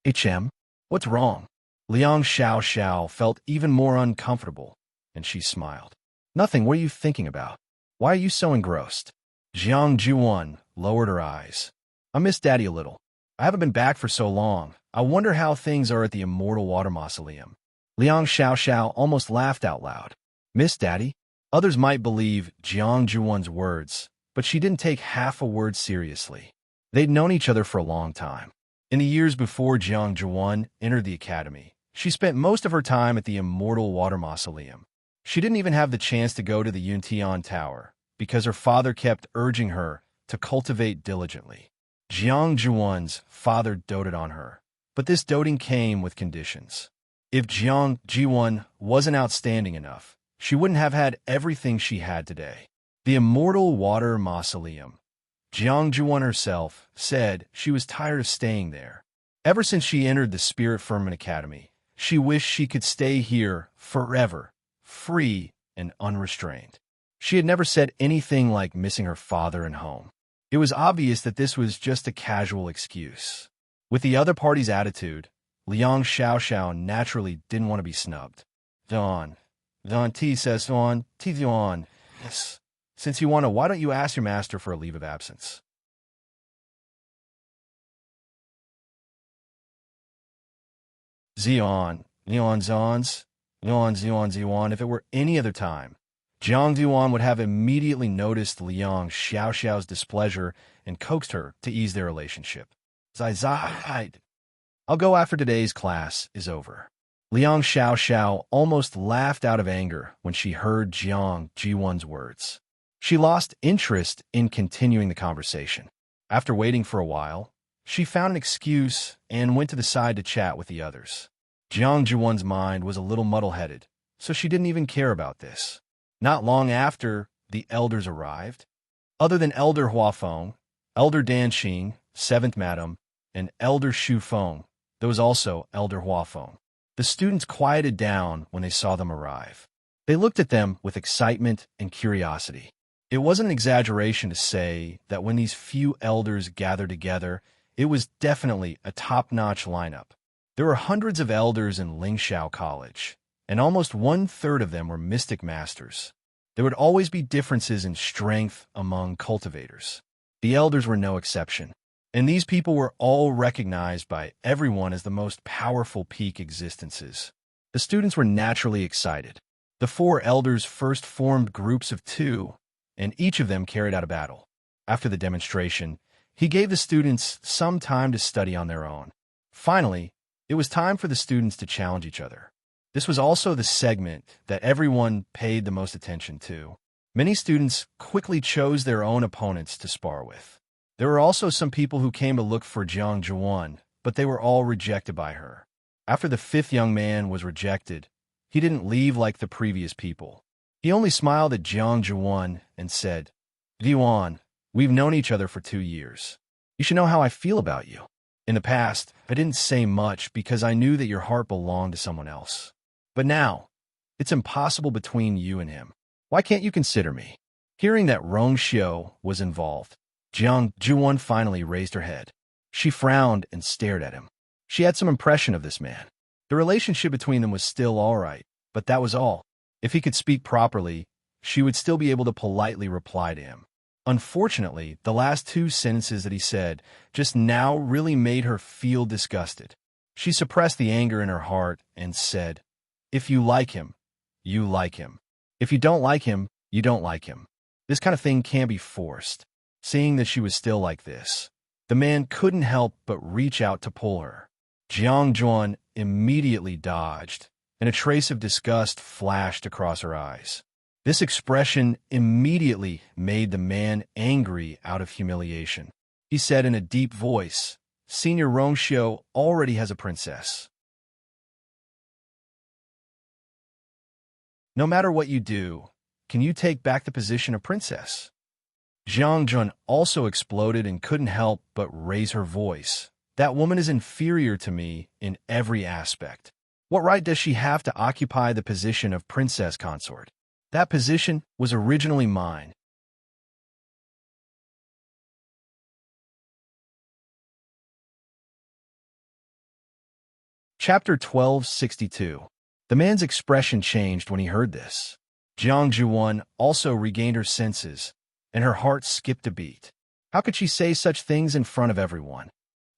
HM, what's wrong? Liang Xiao felt even more uncomfortable, and she smiled. Nothing, what are you thinking about? Why are you so engrossed? Jiang Jiwan lowered her eyes. I miss Daddy a little. I haven't been back for so long. I wonder how things are at the Immortal Water Mausoleum. Liang Xiao almost laughed out loud. Miss Daddy? Others might believe Jiang Jiwan's words, but she didn't take half a word seriously. They'd known each other for a long time. In the years before Jiang Jiwan entered the academy, she spent most of her time at the Immortal Water Mausoleum. She didn't even have the chance to go to the Yuntian Tower, because her father kept urging her to cultivate diligently. Jiang Jiwan's father doted on her, but this doting came with conditions. If Jiang Jiwan wasn't outstanding enough, she wouldn't have had everything she had today. The Immortal Water Mausoleum. Jiang Jiwan herself said she was tired of staying there. Ever since she entered the Spirit Firmament Academy, she wished she could stay here forever, free and unrestrained. She had never said anything like missing her father and home. It was obvious that this was just a casual excuse. With the other party's attitude, Liang Xiao naturally didn't want to be snubbed. Don T says Don T. Yes. Since you want to, why don't you ask your master for a leave of absence? Zion. If it were any other time, Jiang Ziwan would have immediately noticed Liang Xiao's displeasure and coaxed her to ease their relationship. I'll go after today's class is over. Liang Xiao almost laughed out of anger when she heard Jiang Jiwan's words. She lost interest in continuing the conversation. After waiting for a while, she found an excuse and went to the side to chat with the others. Jiang Jiwan's mind was a little muddle-headed, so she didn't even care about this. Not long after, the elders arrived. Other than Elder Huafeng, Elder Danxing, 7th Madam, and Elder Xu Feng, there was also Elder Huafeng. The students quieted down when they saw them arrive. They looked at them with excitement and curiosity. It wasn't an exaggeration to say that when these few elders gathered together, it was definitely a top-notch lineup. There were hundreds of elders in Lingxiao College, and almost 1/3 of them were mystic masters. There would always be differences in strength among cultivators. The elders were no exception, and these people were all recognized by everyone as the most powerful peak existences. The students were naturally excited. The 4 elders first formed groups of 2, and each of them carried out a battle. After the demonstration, he gave the students some time to study on their own. Finally, it was time for the students to challenge each other. This was also the segment that everyone paid the most attention to. Many students quickly chose their own opponents to spar with. There were also some people who came to look for Jiang Jiwan, but they were all rejected by her. After the 5th young man was rejected, he didn't leave like the previous people. He only smiled at Jiang Jiwan and said, Jiwan, we've known each other for 2 years. You should know how I feel about you. In the past, I didn't say much because I knew that your heart belonged to someone else. But now, it's impossible between you and him. Why can't you consider me? Hearing that Rong Xiu was involved, Jiang Jiwan finally raised her head. She frowned and stared at him. She had some impression of this man. The relationship between them was still all right, but that was all. If he could speak properly, she would still be able to politely reply to him. Unfortunately, the last 2 sentences that he said just now really made her feel disgusted. She suppressed the anger in her heart and said, If you like him, you like him. If you don't like him, you don't like him. This kind of thing can't be forced. Seeing that she was still like this, the man couldn't help but reach out to pull her. Jiang Jiwan immediately dodged, and a trace of disgust flashed across her eyes. This expression immediately made the man angry out of humiliation. He said in a deep voice, "Senior Rongshio already has a princess. No matter what you do, can you take back the position of princess?" Jiang Jun also exploded and couldn't help but raise her voice. "That woman is inferior to me in every aspect. What right does she have to occupy the position of princess consort? That position was originally mine." Chapter 1262. The man's expression changed when he heard this. Jiang Juan also regained her senses, and her heart skipped a beat. How could she say such things in front of everyone?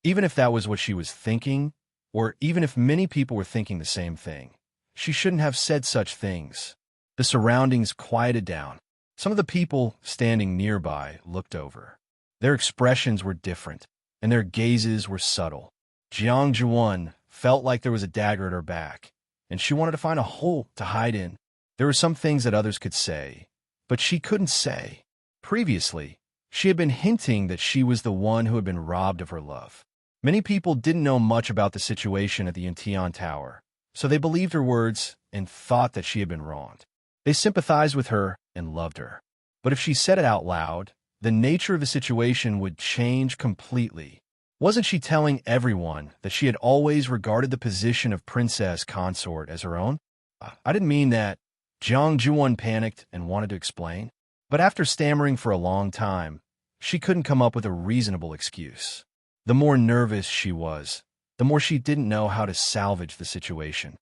Even if that was what she was thinking, or even if many people were thinking the same thing, she shouldn't have said such things. The surroundings quieted down. Some of the people standing nearby looked over. Their expressions were different, and their gazes were subtle. Jiang Juan felt like there was a dagger at her back, and she wanted to find a hole to hide in. There were some things that others could say, but she couldn't say. Previously, she had been hinting that she was the one who had been robbed of her love. Many people didn't know much about the situation at the Yuntian Tower, so they believed her words and thought that she had been wronged. They sympathized with her and loved her. But if she said it out loud, the nature of the situation would change completely. Wasn't she telling everyone that she had always regarded the position of princess consort as her own? "I didn't mean that." Jiang Juan panicked and wanted to explain. But after stammering for a long time, she couldn't come up with a reasonable excuse. The more nervous she was, the more she didn't know how to salvage the situation.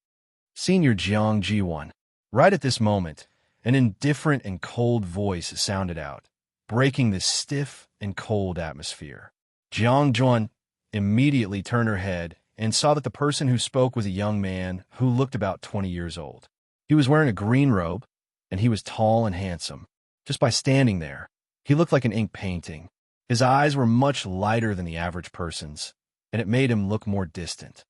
"Senior Jiang Jiwan." Right at this moment, an indifferent and cold voice sounded out, breaking the stiff and cold atmosphere. Jiang Juan immediately turned her head and saw that the person who spoke was a young man who looked about 20 years old. He was wearing a green robe, and he was tall and handsome. Just by standing there, he looked like an ink painting. His eyes were much lighter than the average person's, and it made him look more distant.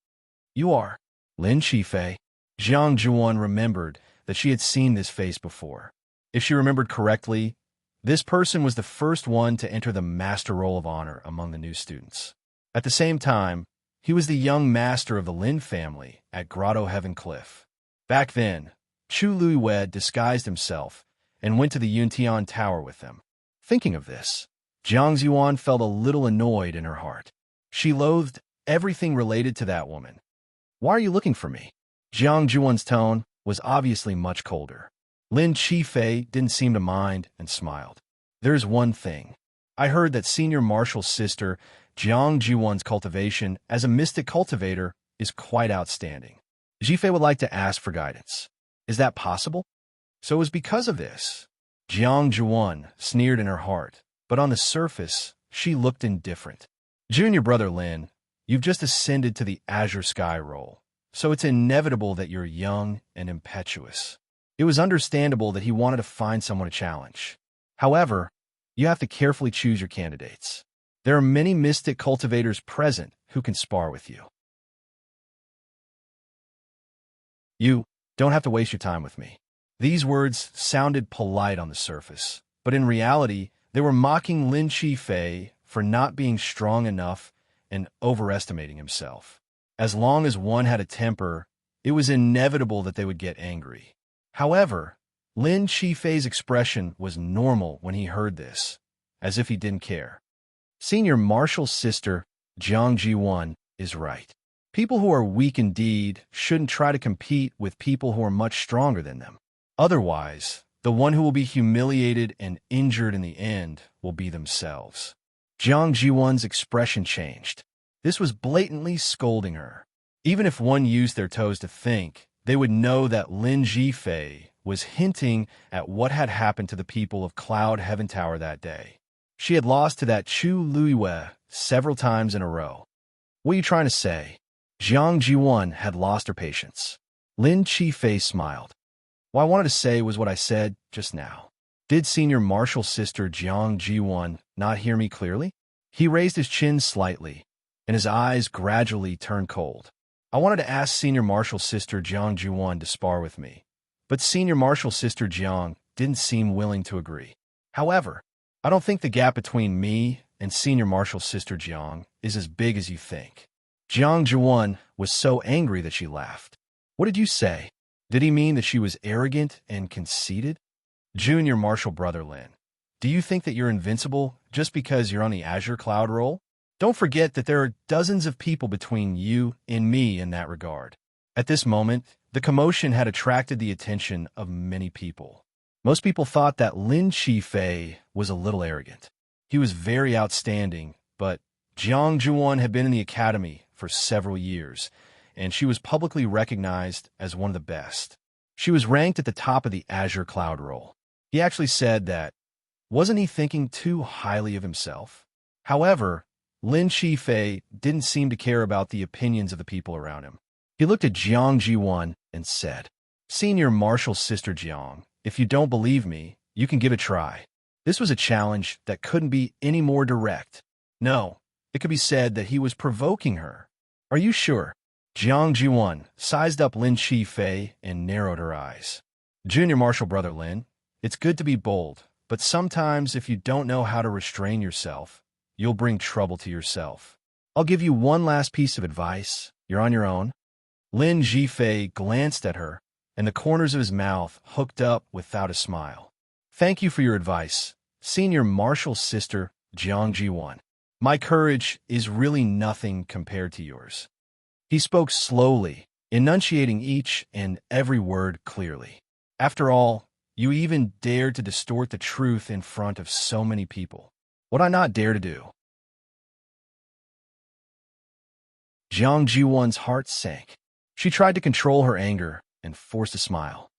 "You are Lin Qifei." Jiang Juan remembered that she had seen this face before. If she remembered correctly, this person was the first one to enter the Master Roll of Honor among the new students. At the same time, he was the young master of the Lin family at Grotto Heaven Cliff. Back then, Chu Luiwei disguised himself and went to the Yuntian Tower with them. Thinking of this, Jiang Zuan felt a little annoyed in her heart. She loathed everything related to that woman. "Why are you looking for me?" Jiang Juan's tone was obviously much colder. Lin Qifei didn't seem to mind and smiled. "There's one thing. I heard that Senior Marshal's sister, Jiang Juan's cultivation as a mystic cultivator is quite outstanding. Qifei would like to ask for guidance. Is that possible?" So it was because of this. Jiang Juan sneered in her heart, but on the surface, she looked indifferent. "Junior brother Lin, you've just ascended to the Azure Sky role, so it's inevitable that you're young and impetuous." It was understandable that he wanted to find someone to challenge. However, you have to carefully choose your candidates. There are many mystic cultivators present who can spar with you. You don't have to waste your time with me. These words sounded polite on the surface, but in reality, they were mocking Lin Qifei for not being strong enough and overestimating himself. As long as one had a temper, it was inevitable that they would get angry. However, Lin Qifei's expression was normal when he heard this, as if he didn't care. Senior Marshal's sister, Jiang Jiwan, is right. People who are weak indeed shouldn't try to compete with people who are much stronger than them. Otherwise, the one who will be humiliated and injured in the end will be themselves. Jiang Jiwan's expression changed. This was blatantly scolding her. Even if one used their toes to think, they would know that Lin Qifei was hinting at what had happened to the people of Cloud Heaven Tower that day. She had lost to that Chu Luiwei several times in a row. "What are you trying to say?" Jiang Jiwan had lost her patience. Lin Qifei smiled. "What I wanted to say was what I said just now." Did Senior Marshal's sister Jiang Jiwan not hear me clearly? He raised his chin slightly, and his eyes gradually turned cold. "I wanted to ask Senior Marshal's sister Jiang Jiwan to spar with me, but Senior Marshal's sister Jiang didn't seem willing to agree. However, I don't think the gap between me and Senior Marshal's sister Jiang is as big as you think. Jiang Zhuan was so angry that she laughed. What did you say? Did he mean that she was arrogant and conceited? Junior Marshal Brother Lin, do you think that you're invincible just because you're on the Azure Cloud roll? Don't forget that there are dozens of people between you and me in that regard. At this moment, the commotion had attracted the attention of many people. Most people thought that Lin Qifei was a little arrogant. He was very outstanding, but Jiang Zhuan had been in the academy for several years, and she was publicly recognized as one of the best. She was ranked at the top of the Azure Cloud roll. He actually said that, wasn't he thinking too highly of himself? However, Lin Qifei didn't seem to care about the opinions of the people around him. He looked at Jiang Jiwan and said, Senior Marshal's sister Jiang, if you don't believe me, you can give it a try. This was a challenge that couldn't be any more direct. No, it could be said that he was provoking her. Are you sure? Jiang Jiwan sized up Lin Qifei and narrowed her eyes. Junior Marshal Brother Lin, it's good to be bold, but sometimes if you don't know how to restrain yourself, you'll bring trouble to yourself. I'll give you one last piece of advice. You're on your own. Lin Qifei glanced at her, and the corners of his mouth hooked up without a smile. Thank you for your advice, Senior Marshal's sister, Jiang Jiwan. My courage is really nothing compared to yours. He spoke slowly, enunciating each and every word clearly. After all, you even dared to distort the truth in front of so many people. What I not dare to do? Jiang Jiwan's heart sank. She tried to control her anger and forced a smile.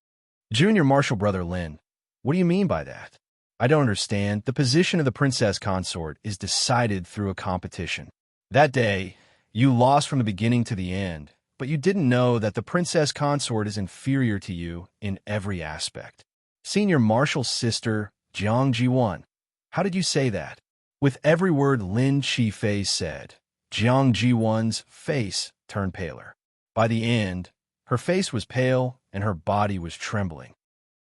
Junior Marshal Brother Lin, what do you mean by that? I don't understand. The position of the princess consort is decided through a competition. That day, you lost from the beginning to the end, but you didn't know that the princess consort is inferior to you in every aspect. Senior Marshal's sister, Jiang Jiwan, how did you say that? With every word Lin Qifei said, Jiang Jiwan's face turned paler. By the end, her face was pale and her body was trembling.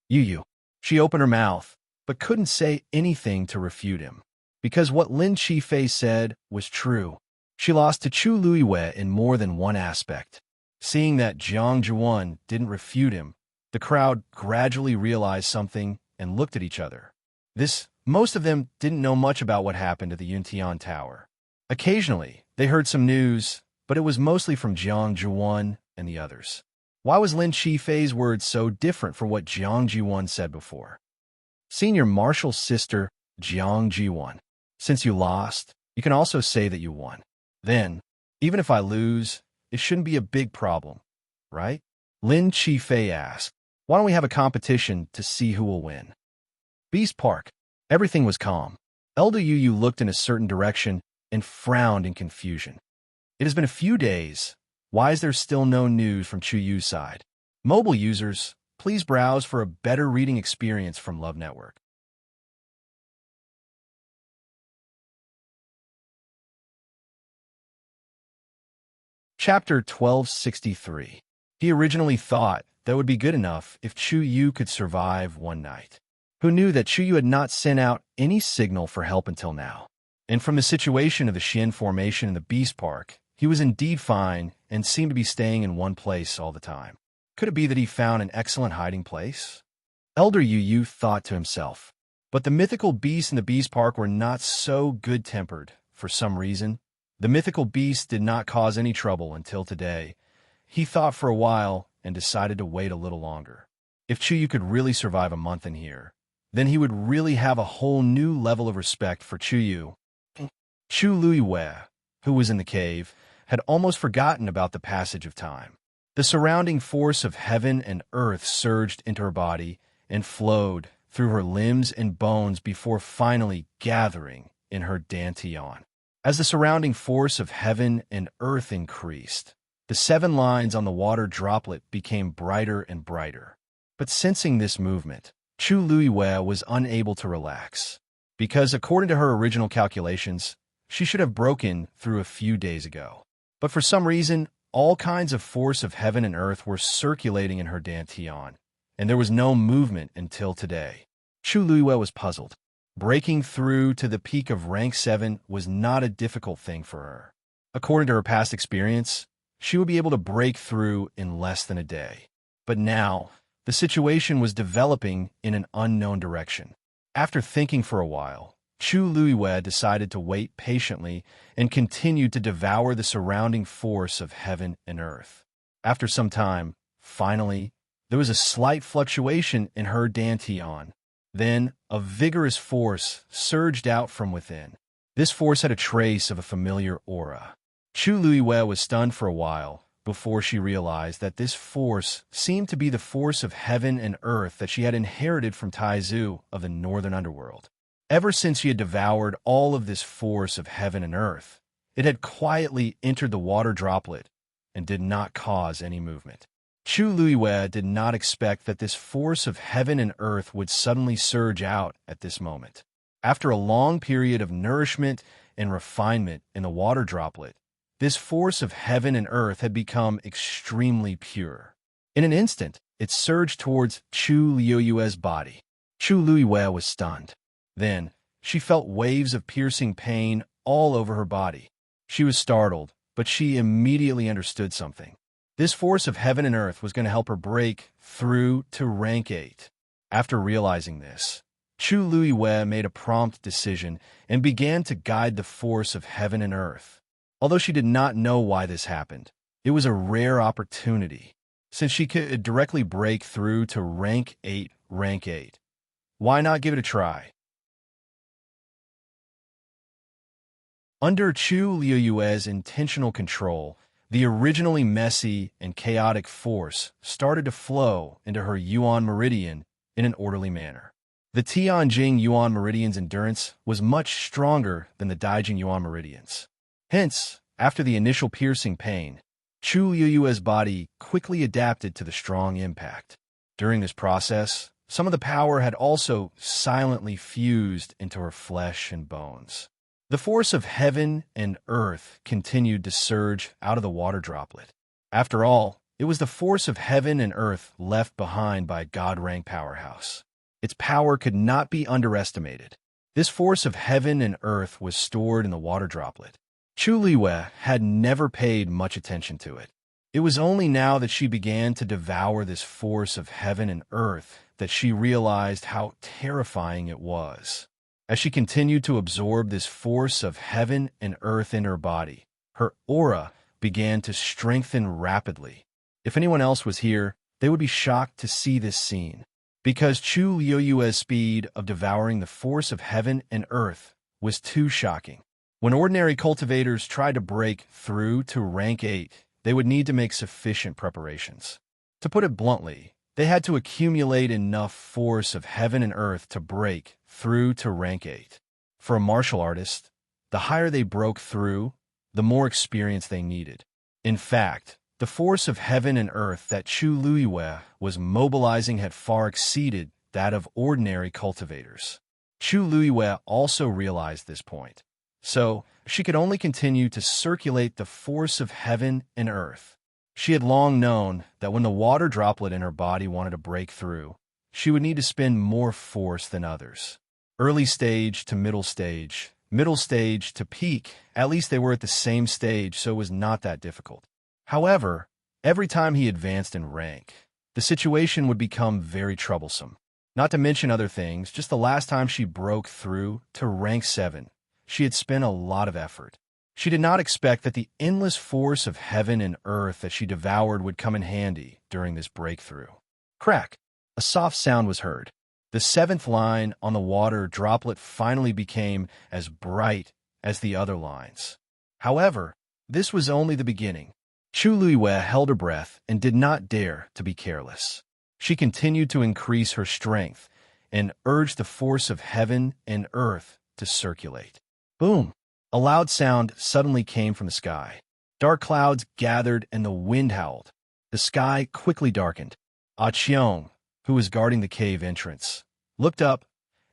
You. She opened her mouth, but couldn't say anything to refute him. Because what Lin Qifei said was true. She lost to Chu Luiwei in more than one aspect. Seeing that Jiang Zhuan didn't refute him, the crowd gradually realized something and looked at each other. Most of them didn't know much about what happened at the Yuntian Tower. Occasionally, they heard some news, but it was mostly from Jiang Zhuan and the others. Why was Lin Qifei's words so different from what Jiang Jiwan said before? Senior Marshal's sister, Jiang Jiwan, since you lost, you can also say that you won. Then, even if I lose, it shouldn't be a big problem, right? Lin Qifei asked, why don't we have a competition to see who will win? Beast Park. Everything was calm. Elder Yu looked in a certain direction and frowned in confusion. It has been a few days. Why is there still no news from Chu Yu's side? Mobile users, please browse for a better reading experience from Love Network. Chapter 1263. He originally thought that would be good enough if Chu Yu could survive one night. Who knew that Chu Yu had not sent out any signal for help until now? And from the situation of the Xian formation in the Beast Park, he was indeed fine and seemed to be staying in one place all the time. Could it be that he found an excellent hiding place? Elder Yu thought to himself. But the mythical beasts in the Beast Park were not so good-tempered. For some reason, the mythical beasts did not cause any trouble until today. He thought for a while and decided to wait a little longer. If Chu Yu could really survive a month in here, then he would really have a whole new level of respect for Chu Yu. Chu Luiwei, who was in the cave, had almost forgotten about the passage of time. The surrounding force of heaven and earth surged into her body and flowed through her limbs and bones before finally gathering in her dantian. As the surrounding force of heaven and earth increased, the 7 lines on the water droplet became brighter and brighter. But sensing this movement, Chu Luiwei was unable to relax, because according to her original calculations, she should have broken through a few days ago. But for some reason, all kinds of force of heaven and earth were circulating in her dantian, and there was no movement until today. Chu Luiyue was puzzled. Breaking through to the peak of rank 7 was not a difficult thing for her. According to her past experience, she would be able to break through in less than a day. But now, the situation was developing in an unknown direction. After thinking for a while, Chu Luiyue decided to wait patiently and continued to devour the surrounding force of heaven and earth. After some time, finally, there was a slight fluctuation in her dantian. Then, a vigorous force surged out from within. This force had a trace of a familiar aura. Chu Luiyue was stunned for a while before she realized that this force seemed to be the force of heaven and earth that she had inherited from Taizu of the northern underworld. Ever since she had devoured all of this force of heaven and earth, it had quietly entered the water droplet and did not cause any movement. Chu Luiyue did not expect that this force of heaven and earth would suddenly surge out at this moment. After a long period of nourishment and refinement in the water droplet, this force of heaven and earth had become extremely pure. In an instant, it surged towards Chu Luiyue's body. Chu Luiyue was stunned. Then, she felt waves of piercing pain all over her body. She was startled, but she immediately understood something. This force of heaven and earth was going to help her break through to rank 8. After realizing this, Chu Luiyue made a prompt decision and began to guide the force of heaven and earth. Although she did not know why this happened, it was a rare opportunity, since she could directly break through to rank 8. Why not give it a try? Under Chu Luiyue's intentional control, the originally messy and chaotic force started to flow into her Yuan Meridian in an orderly manner. The Tianjing Yuan Meridian's endurance was much stronger than the Daijing Yuan Meridian's. Hence, after the initial piercing pain, Chu Luiyue's body quickly adapted to the strong impact. During this process, some of the power had also silently fused into her flesh and bones. The force of heaven and earth continued to surge out of the water droplet. After all, it was the force of heaven and earth left behind by a God-rank powerhouse. Its power could not be underestimated. This force of heaven and earth was stored in the water droplet. Chu Luiyue had never paid much attention to it. It was only now that she began to devour this force of heaven and earth that she realized how terrifying it was. As she continued to absorb this force of heaven and earth in her body, her aura began to strengthen rapidly. If anyone else was here, they would be shocked to see this scene, because Chu Luiyue's speed of devouring the force of heaven and earth was too shocking. When ordinary cultivators tried to break through to rank 8, they would need to make sufficient preparations. To put it bluntly, they had to accumulate enough force of heaven and earth to break through to rank 8. For a martial artist, the higher they broke through, the more experience they needed. In fact, the force of heaven and earth that Chu Luiyue was mobilizing had far exceeded that of ordinary cultivators. Chu Luiyue also realized this point, so she could only continue to circulate the force of heaven and earth. She had long known that when the water droplet in her body wanted to break through, she would need to spend more force than others. Early stage to middle stage to peak, at least they were at the same stage, so it was not that difficult. However, every time he advanced in rank, the situation would become very troublesome. Not to mention other things, just the last time she broke through to rank 7, she had spent a lot of effort. She did not expect that the endless force of heaven and earth that she devoured would come in handy during this breakthrough. Crack! A soft sound was heard. The 7th line on the water droplet finally became as bright as the other lines. However, this was only the beginning. Chu Luiyue held her breath and did not dare to be careless. She continued to increase her strength and urged the force of heaven and earth to circulate. Boom! A loud sound suddenly came from the sky. Dark clouds gathered and the wind howled. The sky quickly darkened. Ah Qiong, who was guarding the cave entrance, looked up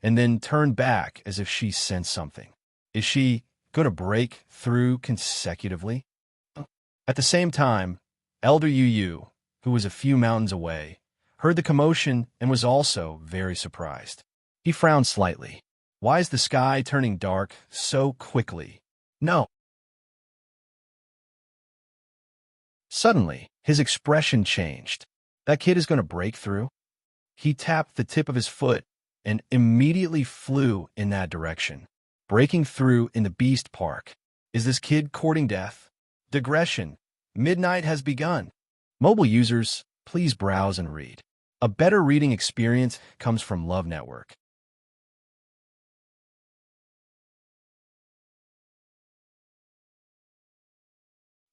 and then turned back as if she sensed something. Is she going to break through consecutively? At the same time, Elder Yu Yu, who was a few mountains away, heard the commotion and was also very surprised. He frowned slightly. Why is the sky turning dark so quickly? No. Suddenly, his expression changed. That kid is going to break through? He tapped the tip of his foot and immediately flew in that direction. Breaking through in the Beast Park. Is this kid courting death? Digression. Midnight has begun. Mobile users, please browse and read. A better reading experience comes from Love Network.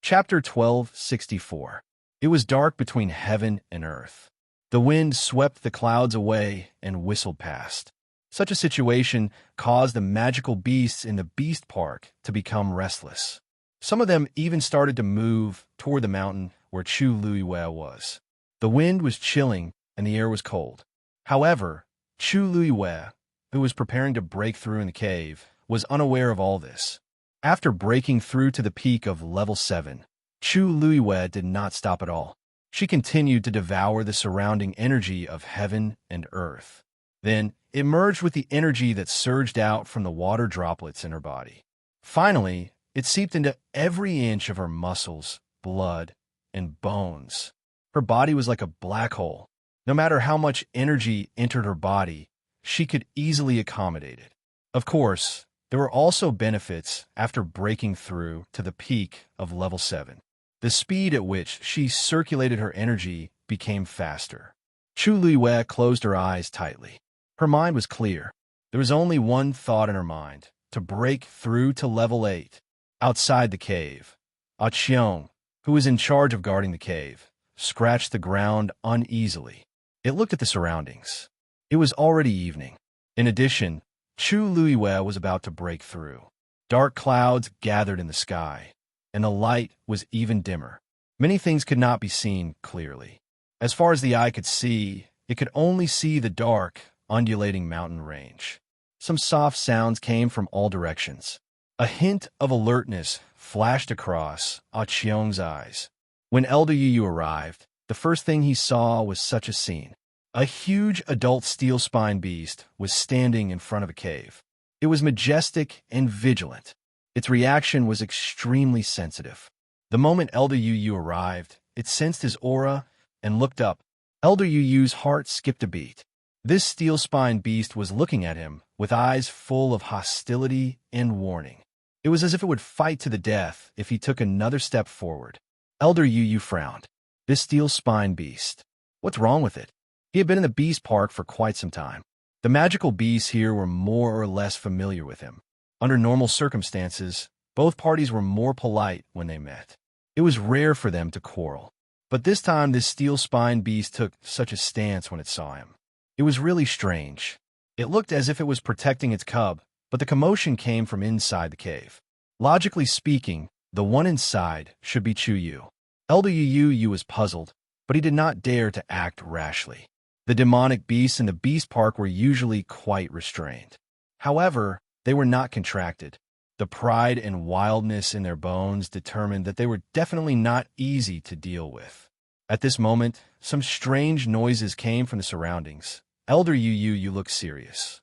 Chapter 1264. It was dark between heaven and earth. The wind swept the clouds away and whistled past. Such a situation caused the magical beasts in the Beast Park to become restless. Some of them even started to move toward the mountain where Chu Luiwe was. The wind was chilling and the air was cold. However, Chu Luiwe, who was preparing to break through in the cave, was unaware of all this. After breaking through to the peak of level 7, Chu Luiwe did not stop at all. She continued to devour the surrounding energy of heaven and earth. Then, it merged with the energy that surged out from the water droplets in her body. Finally, it seeped into every inch of her muscles, blood, and bones. Her body was like a black hole. No matter how much energy entered her body, she could easily accommodate it. Of course, there were also benefits after breaking through to the peak of level 7. The speed at which she circulated her energy became faster. Chu Luiwe closed her eyes tightly. Her mind was clear. There was only one thought in her mind, to break through to level 8. Outside the cave, Qiong, who was in charge of guarding the cave, scratched the ground uneasily. It looked at the surroundings. It was already evening. In addition, Chu Luiwe was about to break through. Dark clouds gathered in the sky, and the light was even dimmer. Many things could not be seen clearly. As far as the eye could see, it could only see the dark, undulating mountain range. Some soft sounds came from all directions. A hint of alertness flashed across Qiong's eyes. When Elder Yu arrived, the first thing he saw was such a scene. A huge adult steel spine beast was standing in front of a cave. It was majestic and vigilant. Its reaction was extremely sensitive. The moment Elder Yu arrived, it sensed his aura and looked up. Elder Yu's heart skipped a beat. This steel spine beast was looking at him with eyes full of hostility and warning. It was as if it would fight to the death if he took another step forward. Elder Yu frowned. This steel spine beast. What's wrong with it? He had been in the Beast Park for quite some time. The magical beasts here were more or less familiar with him. Under normal circumstances, both parties were more polite when they met. It was rare for them to quarrel. But this time this steel spine beast took such a stance when it saw him. It was really strange. It looked as if it was protecting its cub, but the commotion came from inside the cave. Logically speaking, the one inside should be Chu Yu. Elder Yu was puzzled, but he did not dare to act rashly. The demonic beasts in the Beast Park were usually quite restrained. However, they were not contracted. The pride and wildness in their bones determined that they were definitely not easy to deal with. At this moment, some strange noises came from the surroundings. Elder Yu looked serious.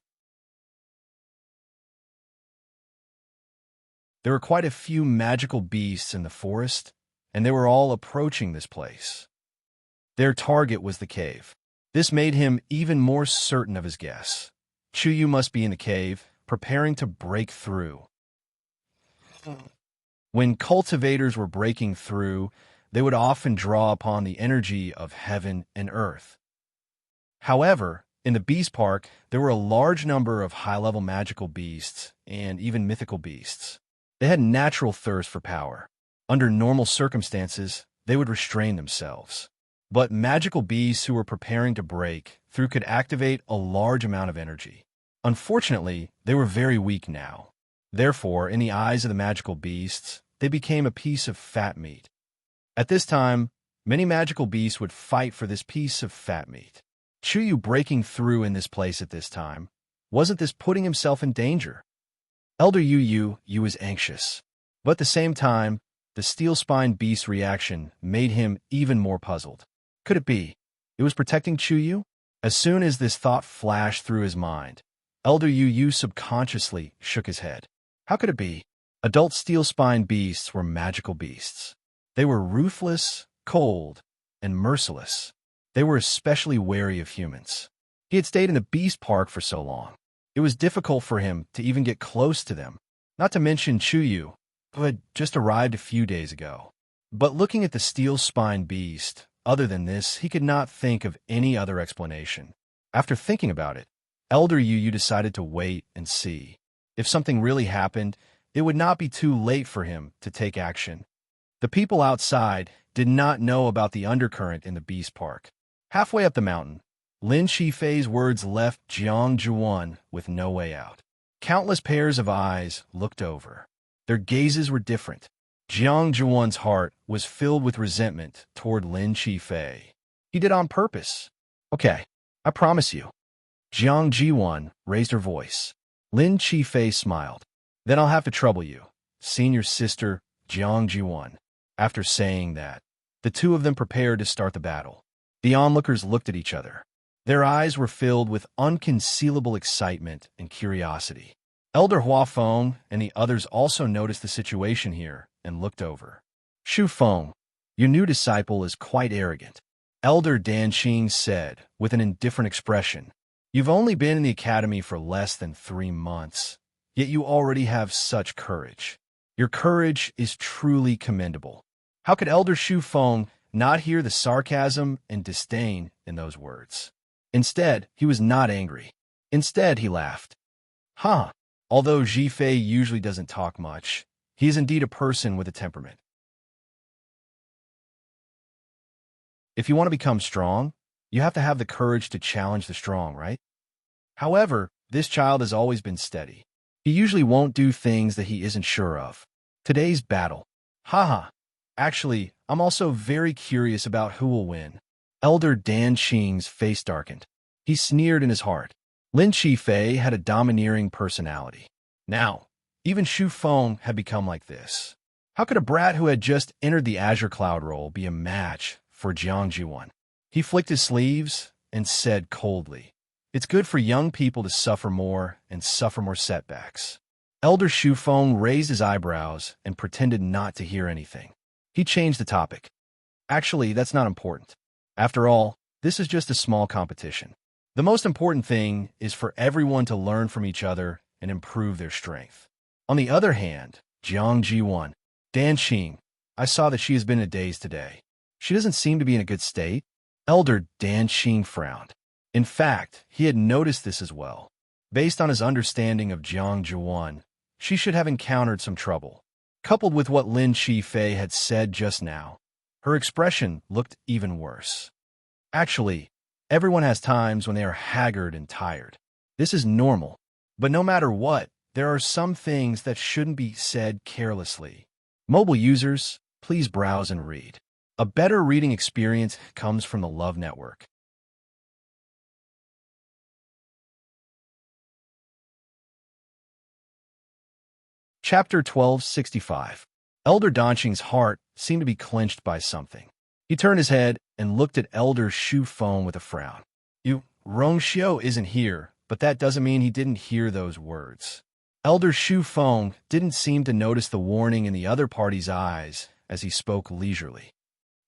There were quite a few magical beasts in the forest, and they were all approaching this place. Their target was the cave. This made him even more certain of his guess. Chu Yu must be in the cave, preparing to break through. When cultivators were breaking through, they would often draw upon the energy of heaven and earth. However, in the Beast Park, there were a large number of high-level magical beasts and even mythical beasts. They had natural thirst for power. Under normal circumstances, they would restrain themselves. But magical beasts who were preparing to break through could activate a large amount of energy. Unfortunately, they were very weak now. Therefore, in the eyes of the magical beasts, they became a piece of fat meat. At this time, many magical beasts would fight for this piece of fat meat. Chu Yu breaking through in this place at this time, wasn't this putting himself in danger? Elder Yu was anxious. But at the same time, the steel spine beast's reaction made him even more puzzled. Could it be? It was protecting Chuyu? As soon as this thought flashed through his mind, Elder Yu subconsciously shook his head. How could it be? Adult steel-spine beasts were magical beasts. They were ruthless, cold, and merciless. They were especially wary of humans. He had stayed in the beast park for so long. It was difficult for him to even get close to them, not to mention Chuyu, who had just arrived a few days ago. But looking at the steel-spine beast, other than this, he could not think of any other explanation. After thinking about it, Elder Yu decided to wait and see. If something really happened, it would not be too late for him to take action. The people outside did not know about the undercurrent in the beast park. Halfway up the mountain, Lin Shifei's words left Jiang Zhuan with no way out. Countless pairs of eyes looked over. Their gazes were different. Jiang Zhuan's heart was filled with resentment toward Lin Shifei. He did on purpose. Okay, I promise you. Jiang Zhuan raised her voice. Lin Shifei smiled. Then I'll have to trouble you, senior sister Jiang Zhuan. After saying that, the two of them prepared to start the battle. The onlookers looked at each other. Their eyes were filled with unconcealable excitement and curiosity. Elder Huafeng and the others also noticed the situation here and looked over. Shu Feng, your new disciple is quite arrogant, Elder Danqing said with an indifferent expression. You've only been in the academy for less than 3 months, yet you already have such courage. Your courage is truly commendable. How could Elder Shu Feng not hear the sarcasm and disdain in those words? Instead, he was not angry. Instead, he laughed. Huh. Although Zhifei usually doesn't talk much, he is indeed a person with a temperament. If you want to become strong, you have to have the courage to challenge the strong, right? However, this child has always been steady. He usually won't do things that he isn't sure of. Today's battle. Haha. Actually, I'm also very curious about who will win. Elder Danqing's face darkened. He sneered in his heart. Lin Shifei had a domineering personality. Now, even Shu Feng had become like this. How could a brat who had just entered the Azure Cloud role be a match for Jiang Zhuan? He flicked his sleeves and said coldly, It's good for young people to suffer more and suffer more setbacks. Elder Shu Feng raised his eyebrows and pretended not to hear anything. He changed the topic. Actually, that's not important. After all, this is just a small competition. The most important thing is for everyone to learn from each other and improve their strength. On the other hand, Jiang Zhuan, Danqing, I saw that she has been in a daze today. She doesn't seem to be in a good state. Elder Danqing frowned. In fact, he had noticed this as well. Based on his understanding of Jiang Zhuan, she should have encountered some trouble. Coupled with what Lin Shifei had said just now, her expression looked even worse. Actually, everyone has times when they are haggard and tired. This is normal. But no matter what, there are some things that shouldn't be said carelessly. Mobile users, please browse and read. A better reading experience comes from the Love Network. Chapter 1265. Elder Danqing's heart seemed to be clenched by something. He turned his head and looked at Elder Shu Feng with a frown. Rongxiu isn't here, but that doesn't mean he didn't hear those words. Elder Shu Feng didn't seem to notice the warning in the other party's eyes as he spoke leisurely.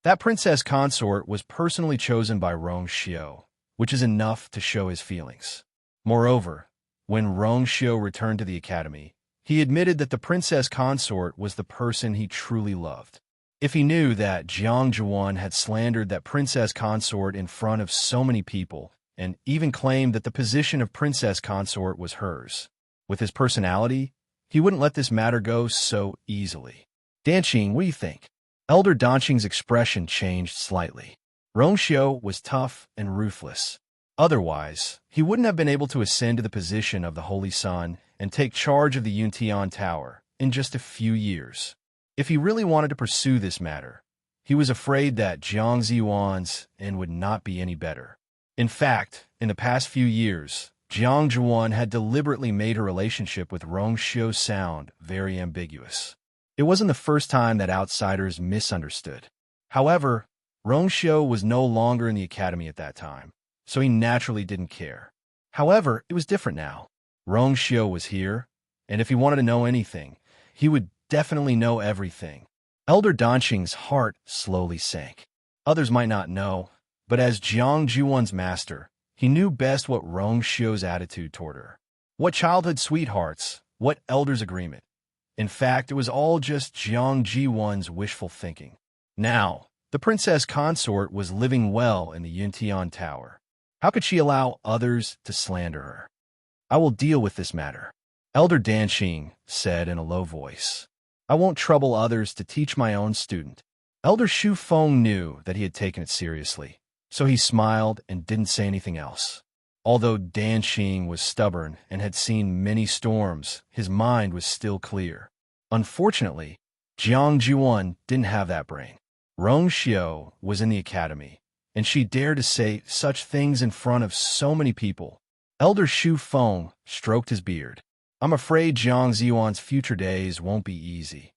That princess consort was personally chosen by Rongxiu, which is enough to show his feelings. Moreover, when Rongxiu returned to the academy, he admitted that the princess consort was the person he truly loved. If he knew that Jiang Zhuan had slandered that princess consort in front of so many people, and even claimed that the position of princess consort was hers, with his personality, he wouldn't let this matter go so easily. Danqing, what do you think? Elder Danqing's expression changed slightly. Rongxiu was tough and ruthless. Otherwise, he wouldn't have been able to ascend to the position of the Holy Sun and take charge of the Yuntian Tower in just a few years. If he really wanted to pursue this matter, he was afraid that Jiang Zhuan's end would not be any better. In fact, in the past few years, Jiang Zhuan had deliberately made her relationship with Rongxiu sound very ambiguous. It wasn't the first time that outsiders misunderstood. However, Rongxiu was no longer in the academy at that time, so he naturally didn't care. However, it was different now. Rongxiu was here, and if he wanted to know anything, he would definitely know everything. Elder Danqing's heart slowly sank. Others might not know, but as Jiang Juwan's master, he knew best what Rongxiu's attitude toward her. What childhood sweethearts, what elder's agreement. In fact, it was all just Jiang Jiwan's wishful thinking. Now, the princess consort was living well in the Yuntian Tower. How could she allow others to slander her? I will deal with this matter, Elder Danqing said in a low voice. I won't trouble others to teach my own student. Elder Shu Feng knew that he had taken it seriously, so he smiled and didn't say anything else. Although Danqing was stubborn and had seen many storms, his mind was still clear. Unfortunately, Jiang Juwan didn't have that brain. Rongxiu was in the academy, and she dared to say such things in front of so many people. Elder Shu Feng stroked his beard. I'm afraid Jiang Ziwan's future days won't be easy.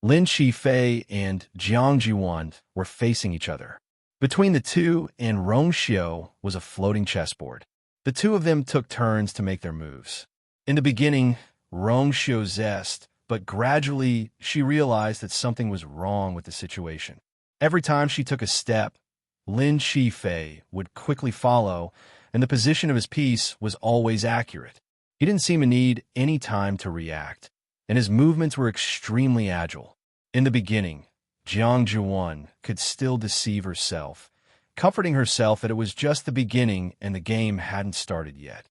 Lin Qifei and Jiang Juwan were facing each other. Between the two and Rongxiu was a floating chessboard. The two of them took turns to make their moves. In the beginning, Rongxiu zest, but gradually she realized that something was wrong with the situation. Every time she took a step, Lin Qifei would quickly follow, and the position of his piece was always accurate. He didn't seem to need any time to react, and his movements were extremely agile. In the beginning, Jiang Juwan could still deceive herself, comforting herself that it was just the beginning and the game hadn't started yet.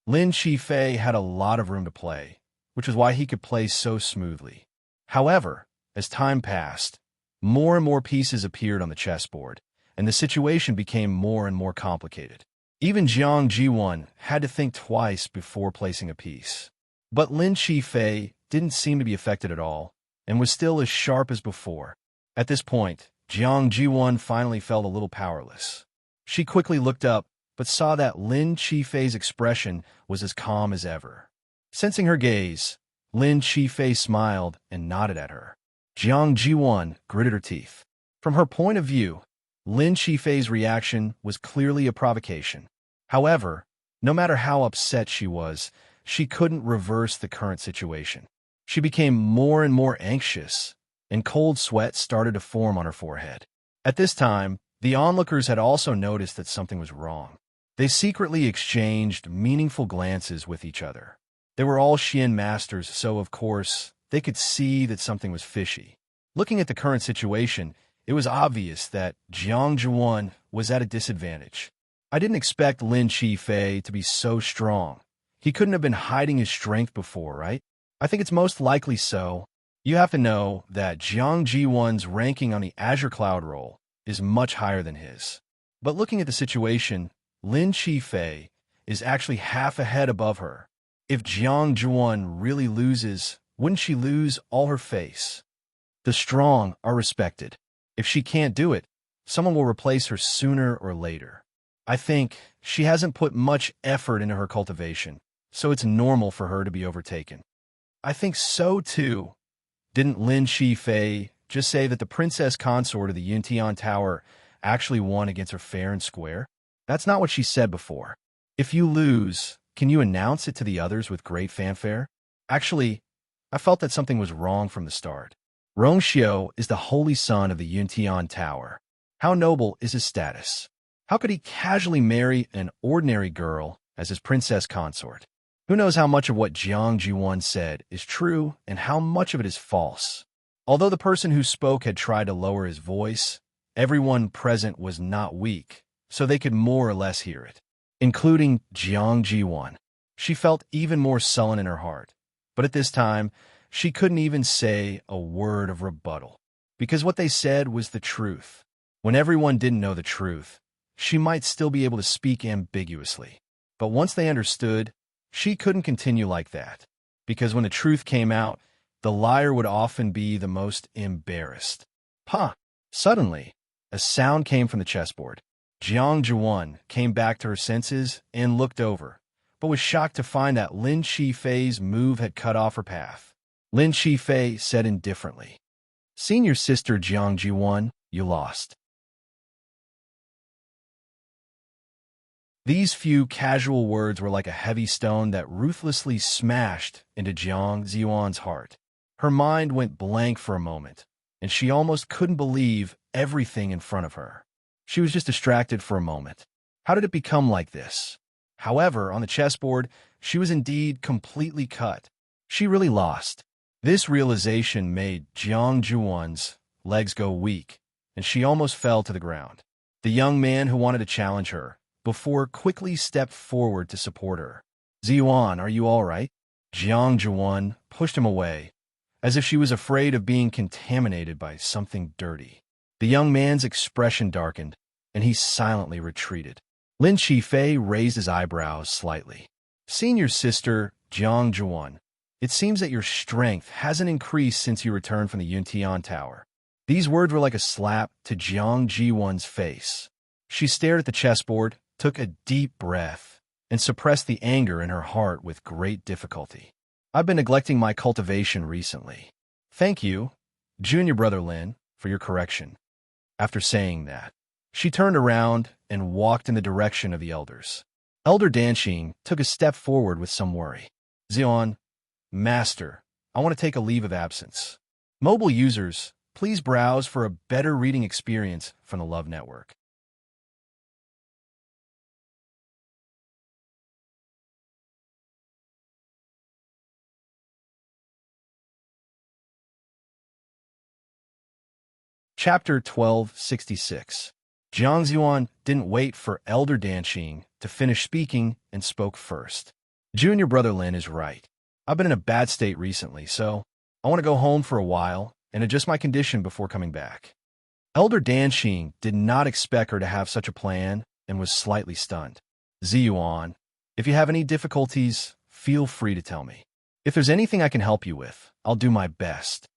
Lin Qifei had a lot of room to play, which was why he could play so smoothly. However, as time passed, more and more pieces appeared on the chessboard, and the situation became more and more complicated. Even Jiang Jiwan had to think twice before placing a piece. But Lin Qifei didn't seem to be affected at all, and was still as sharp as before. At this point, Jiang Jiwan finally felt a little powerless. She quickly looked up, but saw that Lin Qifei's expression was as calm as ever. Sensing her gaze, Lin Qifei smiled and nodded at her. Jiang Jiwan gritted her teeth. From her point of view, Lin Qifei's reaction was clearly a provocation. However, no matter how upset she was, she couldn't reverse the current situation. She became more and more anxious, and cold sweat started to form on her forehead. At this time, the onlookers had also noticed that something was wrong. They secretly exchanged meaningful glances with each other. They were all Xian masters, so of course, they could see that something was fishy. Looking at the current situation, it was obvious that Jiang Juwan was at a disadvantage. I didn't expect Lin Qifei to be so strong. He couldn't have been hiding his strength before, right? I think it's most likely so. You have to know that Jiang Jiwan's ranking on the Azure Cloud roll is much higher than his. But looking at the situation, Lin Qifei is actually half a head above her. If Jiang Juwan really loses, wouldn't she lose all her face? The strong are respected. If she can't do it, someone will replace her sooner or later. I think she hasn't put much effort into her cultivation, so it's normal for her to be overtaken. I think so too. Didn't Lin Qifei just say that the princess consort of the Yuntian Tower actually won against her fair and square? That's not what she said before. If you lose, can you announce it to the others with great fanfare? Actually, I felt that something was wrong from the start. Rongxiu is the holy son of the Yuntian Tower. How noble is his status? How could he casually marry an ordinary girl as his princess consort? Who knows how much of what Jiang Juwan said is true and how much of it is false? Although the person who spoke had tried to lower his voice, everyone present was not weak, so they could more or less hear it, including Jiang Jiwan. She felt even more sullen in her heart, but at this time, she couldn't even say a word of rebuttal, because what they said was the truth. When everyone didn't know the truth, she might still be able to speak ambiguously. But once they understood, she couldn't continue like that, because when the truth came out, the liar would often be the most embarrassed. Huh! Suddenly, a sound came from the chessboard. Jiang Juwan came back to her senses and looked over, but was shocked to find that Lin Qifei's move had cut off her path. Lin Qifei said indifferently. Senior sister Jiang Jiwon, you lost. These few casual words were like a heavy stone that ruthlessly smashed into Jiang Ziwan's heart. Her mind went blank for a moment, and she almost couldn't believe everything in front of her. She was just distracted for a moment. How did it become like this? However, on the chessboard, she was indeed completely cut. She really lost. This realization made Jiang Jiwan's legs go weak, and she almost fell to the ground. The young man who wanted to challenge her before quickly stepped forward to support her. Ziwan, are you all right? Jiang Jiwan pushed him away, as if she was afraid of being contaminated by something dirty. The young man's expression darkened, and he silently retreated. Lin Qifei raised his eyebrows slightly. Senior sister Jiang Jiwan, it seems that your strength hasn't increased since you returned from the Yuntian Tower. These words were like a slap to Jiang Jiwan's face. She stared at the chessboard, took a deep breath, and suppressed the anger in her heart with great difficulty. I've been neglecting my cultivation recently. Thank you, junior brother Lin, for your correction. After saying that, she turned around and walked in the direction of the elders. Elder Danxing took a step forward with some worry. Zion, Master, I want to take a leave of absence. Mobile users, please browse for a better reading experience from the Love Network. Chapter 1266. Jiang Ziwan didn't wait for Elder Danxing to finish speaking and spoke first. Junior brother Lin is right. I've been in a bad state recently, so I want to go home for a while and adjust my condition before coming back. Elder Danxing did not expect her to have such a plan and was slightly stunned. Ziyuan, if you have any difficulties, feel free to tell me. If there's anything I can help you with, I'll do my best.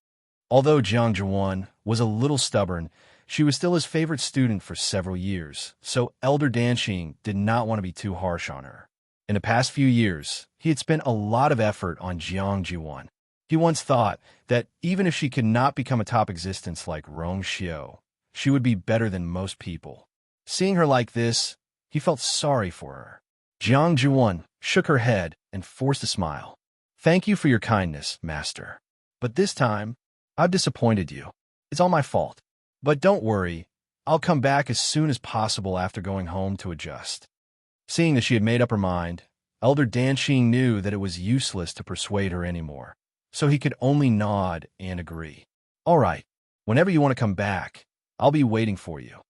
Although Jiang Jiwan was a little stubborn, she was still his favorite student for several years, so Elder Danxing did not want to be too harsh on her. In the past few years, he had spent a lot of effort on Jiang Jiwan. He once thought that even if she could not become a top existence like Rong Xiu, she would be better than most people. Seeing her like this, he felt sorry for her. Jiang Jiwan shook her head and forced a smile. Thank you for your kindness, Master. But this time, I've disappointed you. It's all my fault. But don't worry, I'll come back as soon as possible after going home to adjust. Seeing that she had made up her mind, Elder Danxing knew that it was useless to persuade her anymore, so he could only nod and agree. All right, whenever you want to come back, I'll be waiting for you.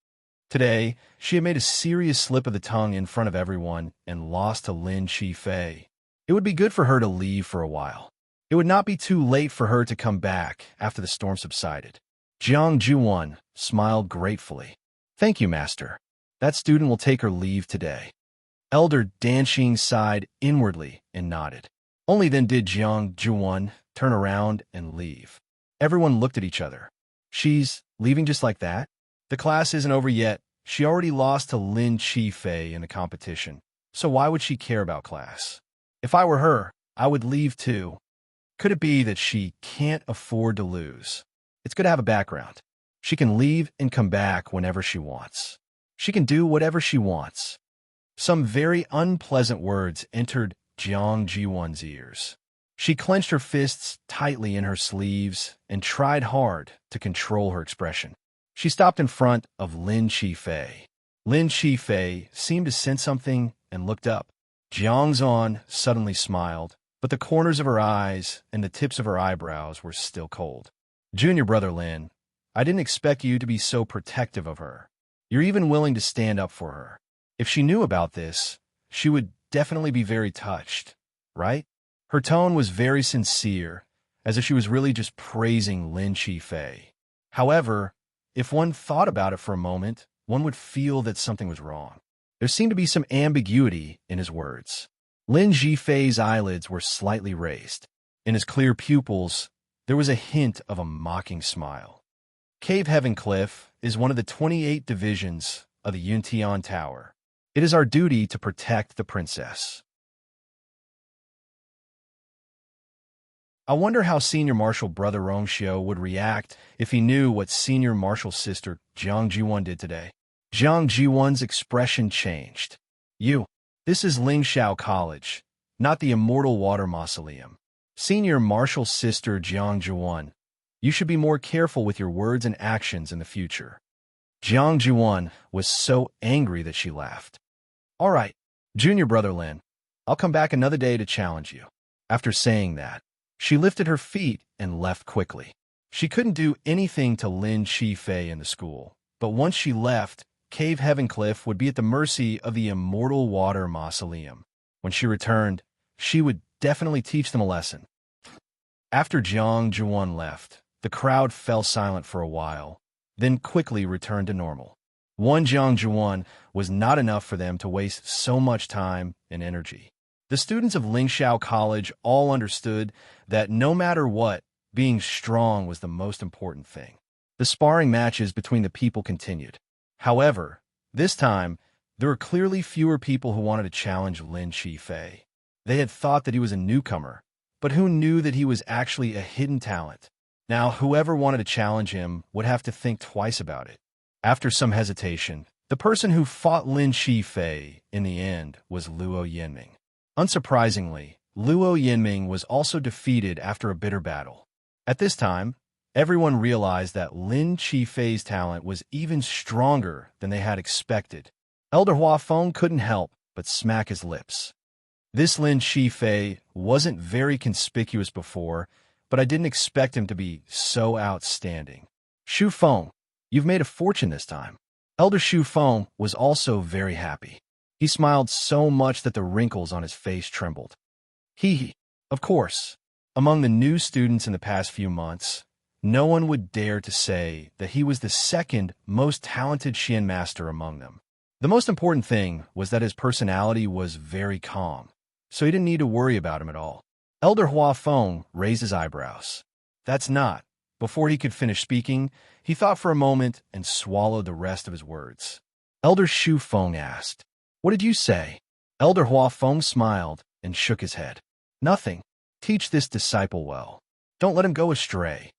Today, she had made a serious slip of the tongue in front of everyone and lost to Lin Qifei. It would be good for her to leave for a while. It would not be too late for her to come back after the storm subsided. Jiang Jiwan smiled gratefully. Thank you, Master. That student will take her leave today. Elder Danxing sighed inwardly and nodded. Only then did Jiang Jiwan turn around and leave. Everyone looked at each other. She's leaving just like that? The class isn't over yet. She already lost to Lin Qifei in the competition, so why would she care about class? If I were her, I would leave too. Could it be that she can't afford to lose? It's good to have a background. She can leave and come back whenever she wants. She can do whatever she wants. Some very unpleasant words entered Jiang Jiwan's ears. She clenched her fists tightly in her sleeves and tried hard to control her expression. She stopped in front of Lin Qifei. Lin Qifei seemed to sense something and looked up. Jiang Ziwan suddenly smiled, but the corners of her eyes and the tips of her eyebrows were still cold. Junior brother Lin, I didn't expect you to be so protective of her. You're even willing to stand up for her. If she knew about this, she would definitely be very touched, right? Her tone was very sincere, as if she was really just praising Lin Qifei. However, if one thought about it for a moment, one would feel that something was wrong. There seemed to be some ambiguity in his words. Lin Qifei's eyelids were slightly raised. In his clear pupils, there was a hint of a mocking smile. Cave Heaven Cliff is one of the 28 divisions of the Yuntian Tower. It is our duty to protect the princess. I wonder how Senior Marshal Brother Rongxiu would react if he knew what Senior Marshal's sister Jiang Jiwon did today. Jiang Jiwon's expression changed. This is Lingxiao College, not the Immortal Water Mausoleum. Senior Marshal's sister Jiang Jiwon, you should be more careful with your words and actions in the future. Jiang Jiwon was so angry that she laughed. All right, Junior Brother Lin, I'll come back another day to challenge you. After saying that, she lifted her feet and left quickly. She couldn't do anything to Lin Qifei in the school, but once she left, Cave Heavencliff would be at the mercy of the Immortal Water Mausoleum. When she returned, she would definitely teach them a lesson. After Jiang Jiwon left, the crowd fell silent for a while, then quickly returned to normal. One Jiang Jiwon was not enough for them to waste so much time and energy. The students of Lingxiao College all understood that no matter what, being strong was the most important thing. The sparring matches between the people continued. However, this time, there were clearly fewer people who wanted to challenge Lin Qifei. They had thought that he was a newcomer, but who knew that he was actually a hidden talent? Now, whoever wanted to challenge him would have to think twice about it. After some hesitation, the person who fought Lin Qifei in the end was Luo Yinming. Unsurprisingly, Luo Yinming was also defeated after a bitter battle. At this time, everyone realized that Lin Qifei's talent was even stronger than they had expected. Elder Hua Feng couldn't help but smack his lips. This Lin Qifei wasn't very conspicuous before, but I didn't expect him to be so outstanding. Xu Feng, you've made a fortune this time. Elder Xu Feng was also very happy. He smiled so much that the wrinkles on his face trembled. Of course. Among the new students in the past few months, no one would dare to say that he was the second most talented Xian master among them. The most important thing was that his personality was very calm, so he didn't need to worry about him at all. Elder Hua Feng raised his eyebrows. That's not. Before he could finish speaking, he thought for a moment and swallowed the rest of his words. Elder Xu Feng asked, "What did you say?" Elder Hua Feng smiled and shook his head. "Nothing. Teach this disciple well. Don't let him go astray."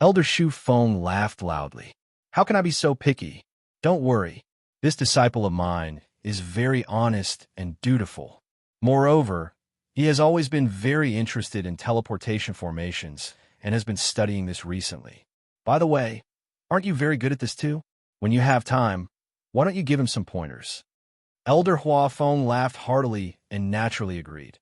Elder Xu Feng laughed loudly. "How can I be so picky? Don't worry. This disciple of mine is very honest and dutiful. Moreover, he has always been very interested in teleportation formations and has been studying this recently. By the way, aren't you very good at this too? When you have time, why don't you give him some pointers?" Elder Hua Feng laughed heartily and naturally agreed.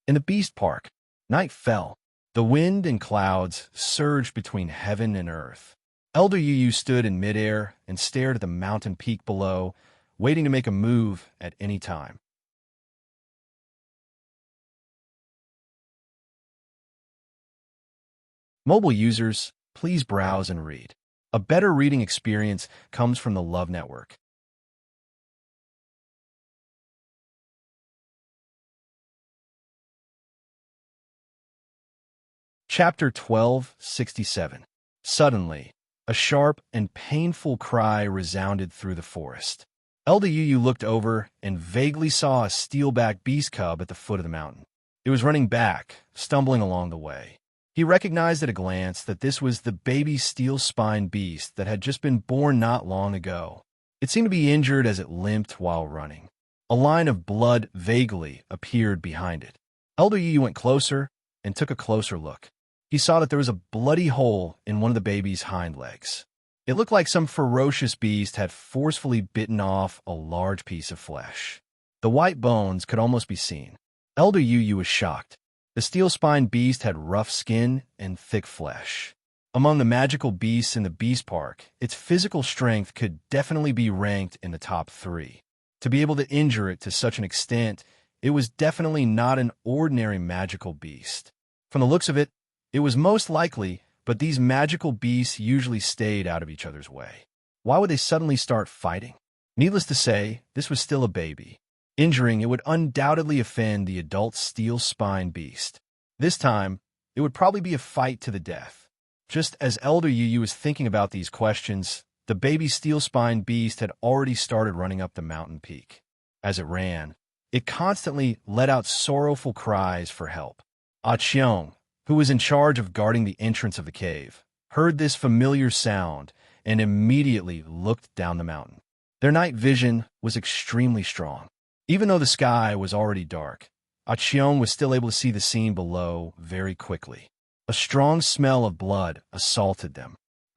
In the Beast Park, night fell. The wind and clouds surged between heaven and earth. Elder Yu stood in midair and stared at the mountain peak below, waiting to make a move at any time. Mobile users, please browse and read. A better reading experience comes from the Love Network. Chapter 1267. Suddenly, a sharp and painful cry resounded through the forest. Elder Yu looked over and vaguely saw a steel-backed beast cub at the foot of the mountain. It was running back, stumbling along the way. He recognized at a glance that this was the baby steel-spine beast that had just been born not long ago. It seemed to be injured as it limped while running. A line of blood vaguely appeared behind it. Elder Yu went closer and took a closer look. He saw that there was a bloody hole in one of the baby's hind legs. It looked like some ferocious beast had forcefully bitten off a large piece of flesh. The white bones could almost be seen. Elder Yu was shocked. The steel-spine beast had rough skin and thick flesh. Among the magical beasts in the Beast Park, its physical strength could definitely be ranked in the top 3. To be able to injure it to such an extent, it was definitely not an ordinary magical beast. From the looks of it, it was most likely, but these magical beasts usually stayed out of each other's way. Why would they suddenly start fighting? Needless to say, this was still a baby. Injuring it would undoubtedly offend the adult steel-spine beast. This time, it would probably be a fight to the death. Just as Elder Yu was thinking about these questions, the baby steel-spine beast had already started running up the mountain peak. As it ran, it constantly let out sorrowful cries for help. "Ah Cheong, who was in charge of guarding the entrance of the cave, heard this familiar sound and immediately looked down the mountain. Their night vision was extremely strong. Even though the sky was already dark, Cheong was still able to see the scene below very quickly. A strong smell of blood assaulted them.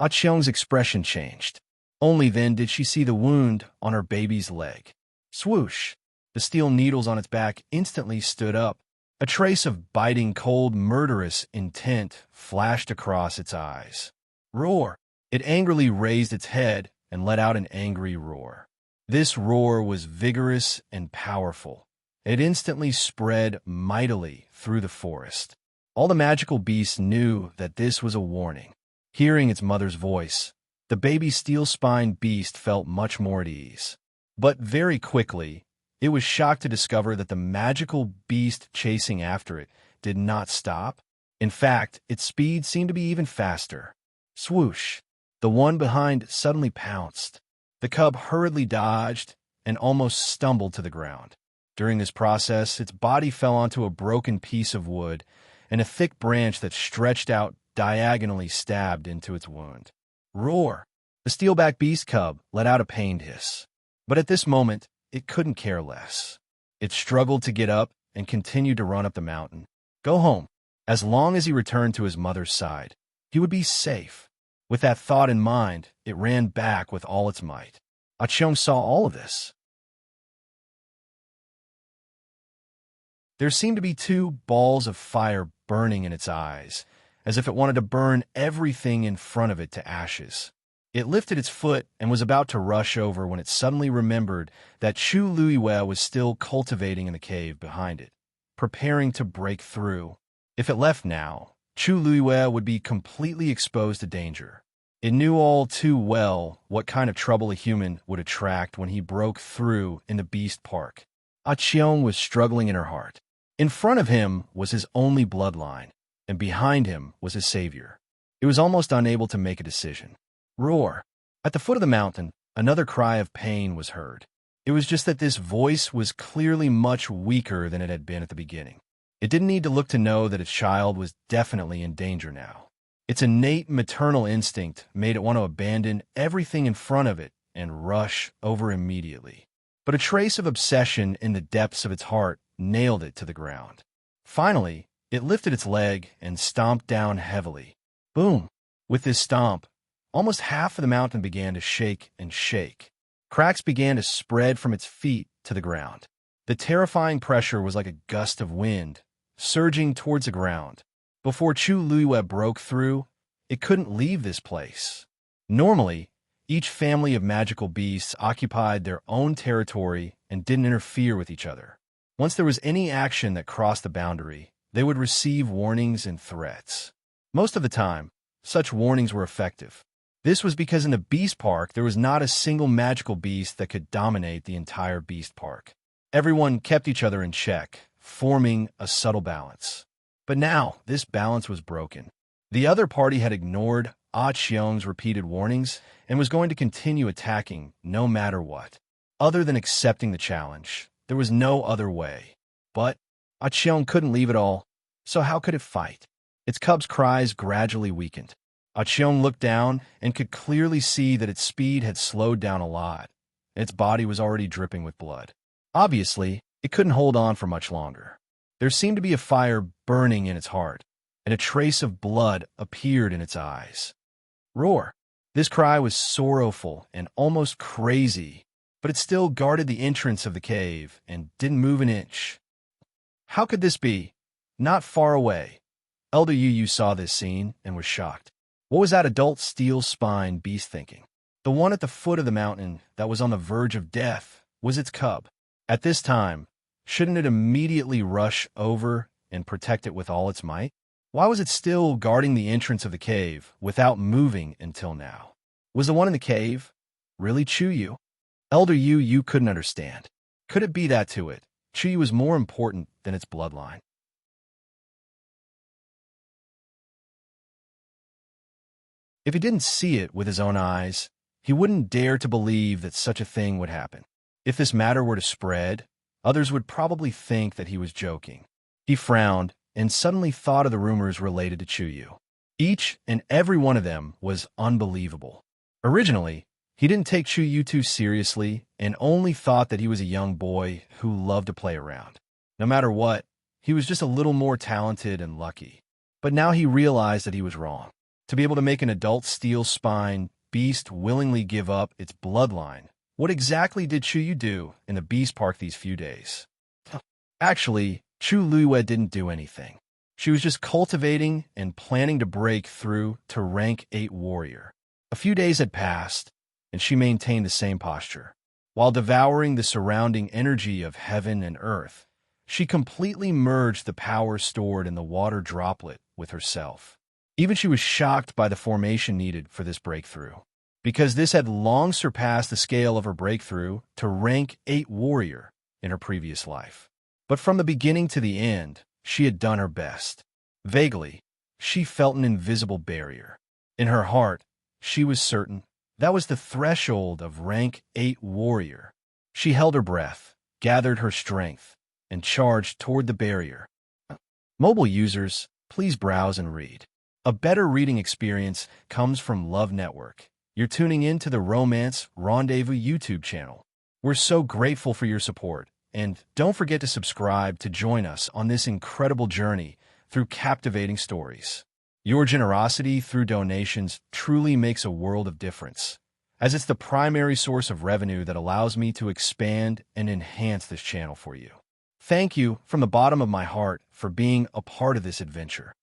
Cheong's expression changed. Only then did she see the wound on her baby's leg. Swoosh! The steel needles on its back instantly stood up. A trace of biting, cold, murderous intent flashed across its eyes. Roar! It angrily raised its head and let out an angry roar. This roar was vigorous and powerful. It instantly spread mightily through the forest. All the magical beasts knew that this was a warning. Hearing its mother's voice, the baby steel-spined beast felt much more at ease. But very quickly, it was shocked to discover that the magical beast chasing after it did not stop. In fact, its speed seemed to be even faster. Swoosh! The one behind suddenly pounced. The cub hurriedly dodged and almost stumbled to the ground. During this process, its body fell onto a broken piece of wood, and a thick branch that stretched out diagonally stabbed into its wound. Roar! The steelback beast cub let out a pained hiss. But at this moment, it couldn't care less. It struggled to get up and continued to run up the mountain. Go home. As long as he returned to his mother's side, he would be safe. With that thought in mind, it ran back with all its might. Cheong saw all of this. There seemed to be two balls of fire burning in its eyes, as if it wanted to burn everything in front of it to ashes. It lifted its foot and was about to rush over when it suddenly remembered that Chu Luiwe was still cultivating in the cave behind it, preparing to break through. If it left now, Chu Luiwe would be completely exposed to danger. It knew all too well what kind of trouble a human would attract when he broke through in the Beast Park. Cheong was struggling in her heart. In front of him was his only bloodline, and behind him was his savior. It was almost unable to make a decision. Roar! At the foot of the mountain, another cry of pain was heard. It was just that this voice was clearly much weaker than it had been at the beginning. It didn't need to look to know that its child was definitely in danger now. Its innate maternal instinct made it want to abandon everything in front of it and rush over immediately. But a trace of obsession in the depths of its heart nailed it to the ground. Finally, it lifted its leg and stomped down heavily. Boom! With this stomp, almost half of the mountain began to shake and shake. Cracks began to spread from its feet to the ground. The terrifying pressure was like a gust of wind, surging towards the ground. Before Chu Luiwe broke through, it couldn't leave this place. Normally, each family of magical beasts occupied their own territory and didn't interfere with each other. Once there was any action that crossed the boundary, they would receive warnings and threats. Most of the time, such warnings were effective. This was because in the Beast Park, there was not a single magical beast that could dominate the entire Beast Park. Everyone kept each other in check, forming a subtle balance. But now, this balance was broken. The other party had ignored Cheong's repeated warnings and was going to continue attacking no matter what. Other than accepting the challenge, there was no other way. But Cheong couldn't leave it all, so how could it fight? Its cub's cries gradually weakened. Cheong looked down and could clearly see that its speed had slowed down a lot. Its body was already dripping with blood. Obviously, it couldn't hold on for much longer. There seemed to be a fire burning in its heart, and a trace of blood appeared in its eyes. Roar! This cry was sorrowful and almost crazy, but it still guarded the entrance of the cave and didn't move an inch. How could this be? Not far away. Elder Yu saw this scene and was shocked. What was that adult steel-spined beast thinking? The one at the foot of the mountain that was on the verge of death was its cub. At this time, shouldn't it immediately rush over and protect it with all its might? Why was it still guarding the entrance of the cave without moving until now? Was the one in the cave really Chuyu? Elder Yu couldn't understand. Could it be that to it, Chuyu was more important than its bloodline? If he didn't see it with his own eyes, he wouldn't dare to believe that such a thing would happen. If this matter were to spread, others would probably think that he was joking. He frowned and suddenly thought of the rumors related to Chuyu. Each and every one of them was unbelievable. Originally, he didn't take Chuyu too seriously and only thought that he was a young boy who loved to play around. No matter what, he was just a little more talented and lucky. But now he realized that he was wrong. To be able to make an adult steel spine beast willingly give up its bloodline, what exactly did Chuyu do in the Beast Park these few days? Actually, Chu Luiwe didn't do anything. She was just cultivating and planning to break through to rank 8 warrior. A few days had passed, and she maintained the same posture. While devouring the surrounding energy of heaven and earth, she completely merged the power stored in the water droplet with herself. Even she was shocked by the formation needed for this breakthrough, because this had long surpassed the scale of her breakthrough to rank 8 warrior in her previous life. But from the beginning to the end, she had done her best. Vaguely, she felt an invisible barrier. In her heart, she was certain that was the threshold of rank 8 warrior. She held her breath, gathered her strength, and charged toward the barrier. Mobile users, please browse and read. A better reading experience comes from Love Network. You're tuning in to the Romance Rendezvous YouTube channel. We're so grateful for your support, and don't forget to subscribe to join us on this incredible journey through captivating stories. Your generosity through donations truly makes a world of difference, as it's the primary source of revenue that allows me to expand and enhance this channel for you. Thank you from the bottom of my heart for being a part of this adventure.